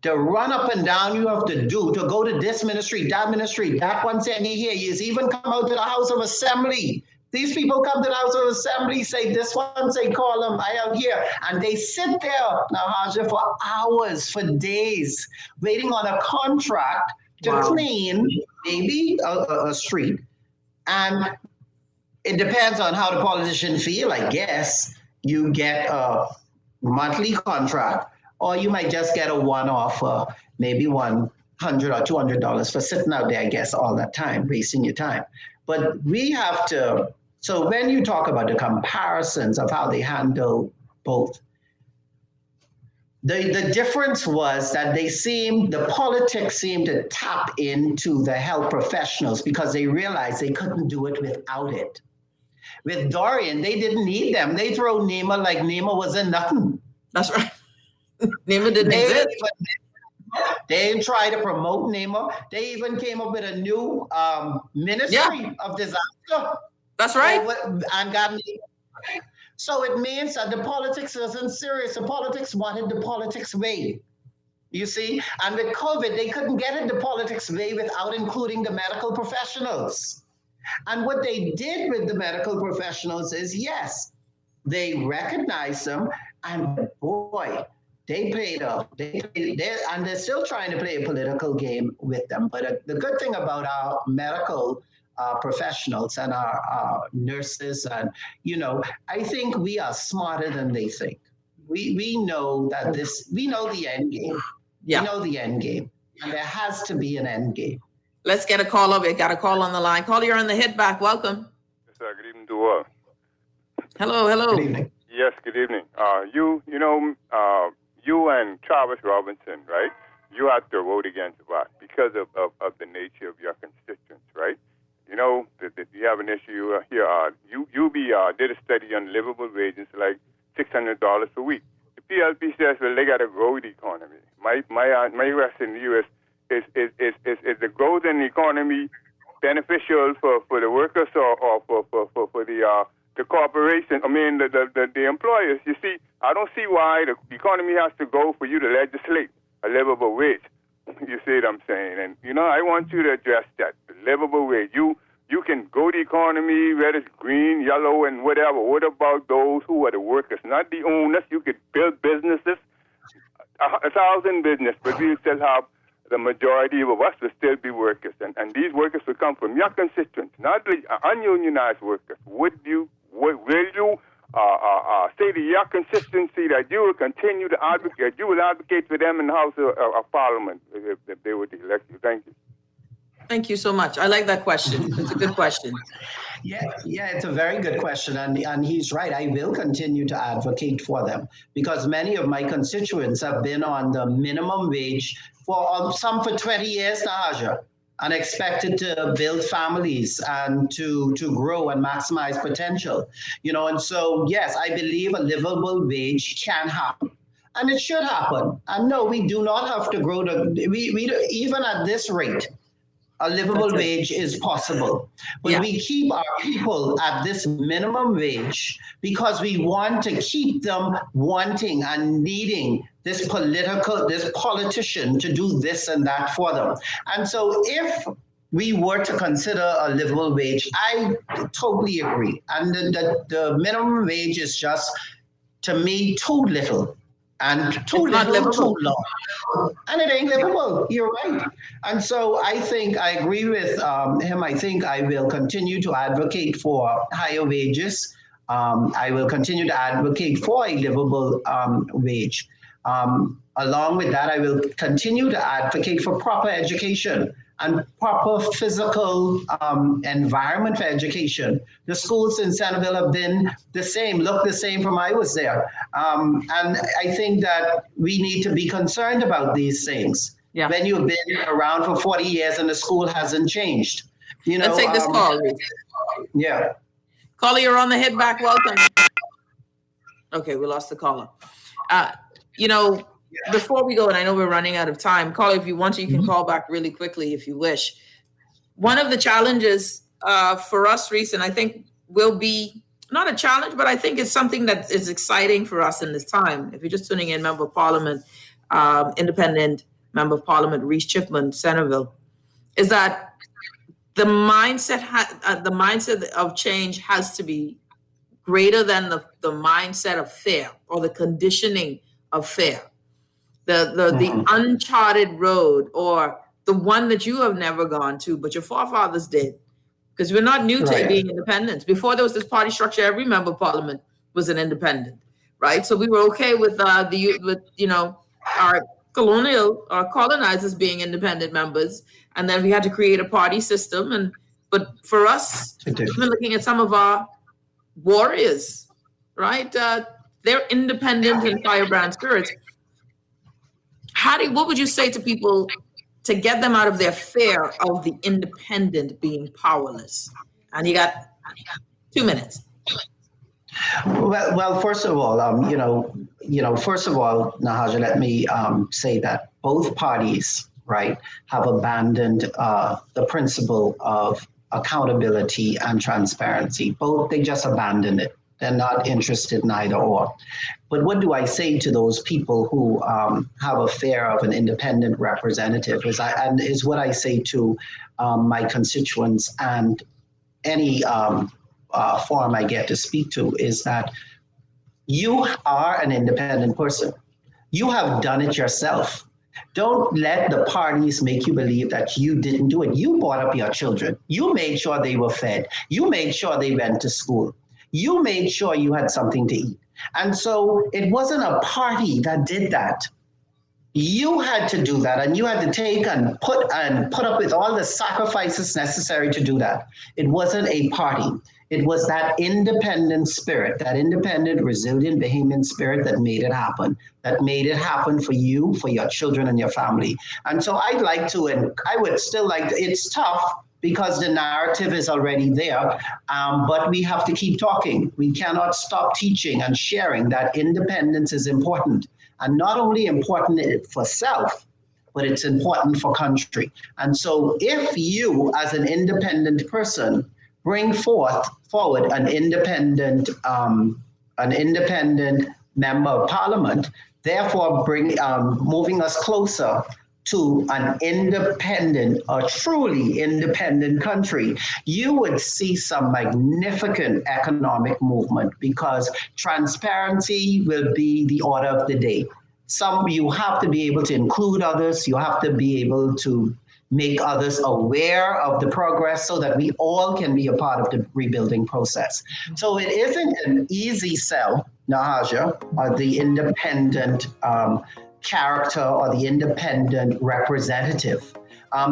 to run up and down you have to do, to go to this ministry, that one saying here, you even come out to the House of Assembly. These people come to the House of Assembly, say this one, say call them, I am here. And they sit there, Nahaja, for hours, for days, waiting on a contract to clean maybe a street. And it depends on how the politician feel, I guess. You get a monthly contract, or you might just get a one-off, maybe $100 or $200 for sitting out there, I guess, all that time, wasting your time. But we have to, so when you talk about the comparisons of how they handle both, the difference was that the politics seemed to tap into the health professionals because they realized they couldn't do it without it. With Dorian, they didn't need them. They throw Nema like Nema wasn't nothing. That's right. Nema didn't exist. They didn't try to promote Nema. They even came up with a new ministry of disaster. That's right. And got so it means that the politics wasn't serious. The politics wanted the politics way. You see? And with COVID, they couldn't get it the politics way without including the medical professionals. And what they did with the medical professionals is, yes, they recognized them, and boy, they played up. And they're still trying to play a political game with them. But the good thing about our medical professionals and our nurses, and I think we are smarter than they think. We know that we know the end game. Yeah. We know the end game, and there has to be an end game. Let's get a call over. Got a call on the line. Caller, you're on the hit back. Welcome. Yes, sir. Good evening to all. Hello. Good evening. Yes, good evening. You and Travis Robinson, right? You had to vote against that because of the nature of your constituents, right? That you have an issue here. UB did a study on livable wages, like $600 a week. The PLP says, well, they got to grow the economy. My question to you is the growth in the economy beneficial for the workers or for the corporation? I mean, the employers. You see, I don't see why the economy has to go for you to legislate a livable wage. You see what I'm saying? And, I want you to address that, the livable wage. You can grow the economy, whether it's green, yellow, and whatever. What about those who are the workers, not the owners? You could build businesses, 1,000 businesses, but we still have the majority of us will still be workers. And these workers will come from your constituents, not the ununionized workers. Will you say to your constituency that you will continue to advocate, you will advocate for them in the House of Parliament if they would elect you? Thank you. Thank you so much. I like that question. It's a good question. Yeah, it's a very good question. And he's right. I will continue to advocate for them because many of my constituents have been on the minimum wage for some for 20 years, Nahaja, and expected to build families and to grow and maximize potential. And so, yes, I believe a livable wage can happen. And it should happen. And no, we do not have to grow we even at this rate, a livable wage is possible. But we keep our people at this minimum wage because we want to keep them wanting and needing this politician to do this and that for them. And so if we were to consider a livable wage, I totally agree. And the minimum wage is just, to me, too little. And too little, too long. And it ain't livable. You're right. And so I think I agree with him. I think I will continue to advocate for higher wages. I will continue to advocate for a livable wage. Along with that, I will continue to advocate for proper education and proper physical environment for education. The schools in Centerville have been the same, look the same from I was there. And I think that we need to be concerned about these things. Yeah. When you've been around for 40 years and the school hasn't changed. Let's take this call. Yeah. Caller, you're on the hit back. Welcome. Okay, we lost the caller. Before we go, and I know we're running out of time, caller, if you want to, you can call back really quickly if you wish. One of the challenges for us, Reese, and I think will be not a challenge, but I think it's something that is exciting for us in this time. If you're just tuning in, Member of Parliament, Independent Member of Parliament, Reese Chipman, Centerville, is that the mindset of change has to be greater than the mindset of fear or the conditioning of fear. The uncharted road, or the one that you have never gone to, but your forefathers did, because we're not new to Right. being independent. Before there was this party structure, every member of parliament was an independent, right? So we were okay with our colonizers being independent members, and then we had to create a party system. But for us, even looking at some of our warriors, right? They're independent and firebrand spirits. What would you say to people to get them out of their fear of the independent being powerless? And you got 2 minutes. Well, first of all, Nahaja, let me say that both parties, right, have abandoned the principle of accountability and transparency. Both, they just abandoned it. They're not interested in either or. But what do I say to those people who have a fear of an independent representative? Is what I say to my constituents and any forum I get to speak to is that you are an independent person. You have done it yourself. Don't let the parties make you believe that you didn't do it. You brought up your children. You made sure they were fed. You made sure they went to school. You made sure you had something to eat. And so it wasn't a party that did that. You had to do that, and you had to take and put up with all the sacrifices necessary to do that. It wasn't a party. It was that independent spirit, that independent, resilient, Bahamian spirit that made it happen for you, for your children and your family. And so I'd like to, and I would still like to, it's tough because the narrative is already there, but we have to keep talking. We cannot stop teaching and sharing that independence is important. And not only important for self, but it's important for country. And so if you, as an independent person, bring forward an independent member of parliament, therefore moving us closer to an independent, a truly independent country, you would see some magnificent economic movement because transparency will be the order of the day. You have to be able to include others, you have to be able to make others aware of the progress so that we all can be a part of the rebuilding process. So it isn't an easy sell, Nahaja, or the independent character or the independent representative,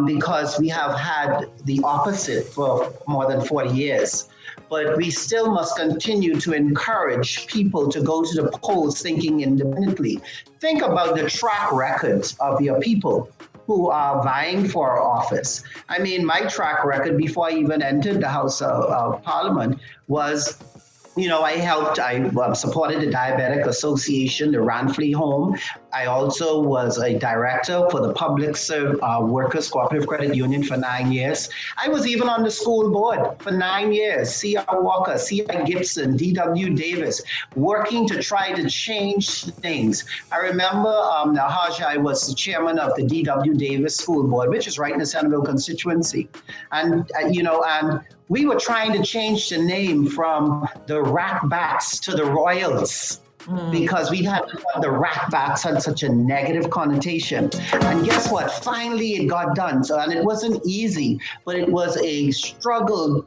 because we have had the opposite for more than 40 years. But we still must continue to encourage people to go to the polls thinking independently. Think about the track records of your people who are vying for office. I mean, my track record before I even entered the House of Parliament was, I supported the Diabetic Association, the Ranfley Home. I also was a director for the Public Workers Cooperative Credit Union for 9 years. I was even on the school board for 9 years. C.R. Walker, C.I. Gibson, D.W. Davis, working to try to change things. I remember, Nahaja, I was the chairman of the D.W. Davis School Board, which is right in the Centerville constituency. And, and we were trying to change the name from the Ratbats to the Royals. Because we had the Ratbats had such a negative connotation. And guess what? Finally, it got done. And it wasn't easy, but it was a struggle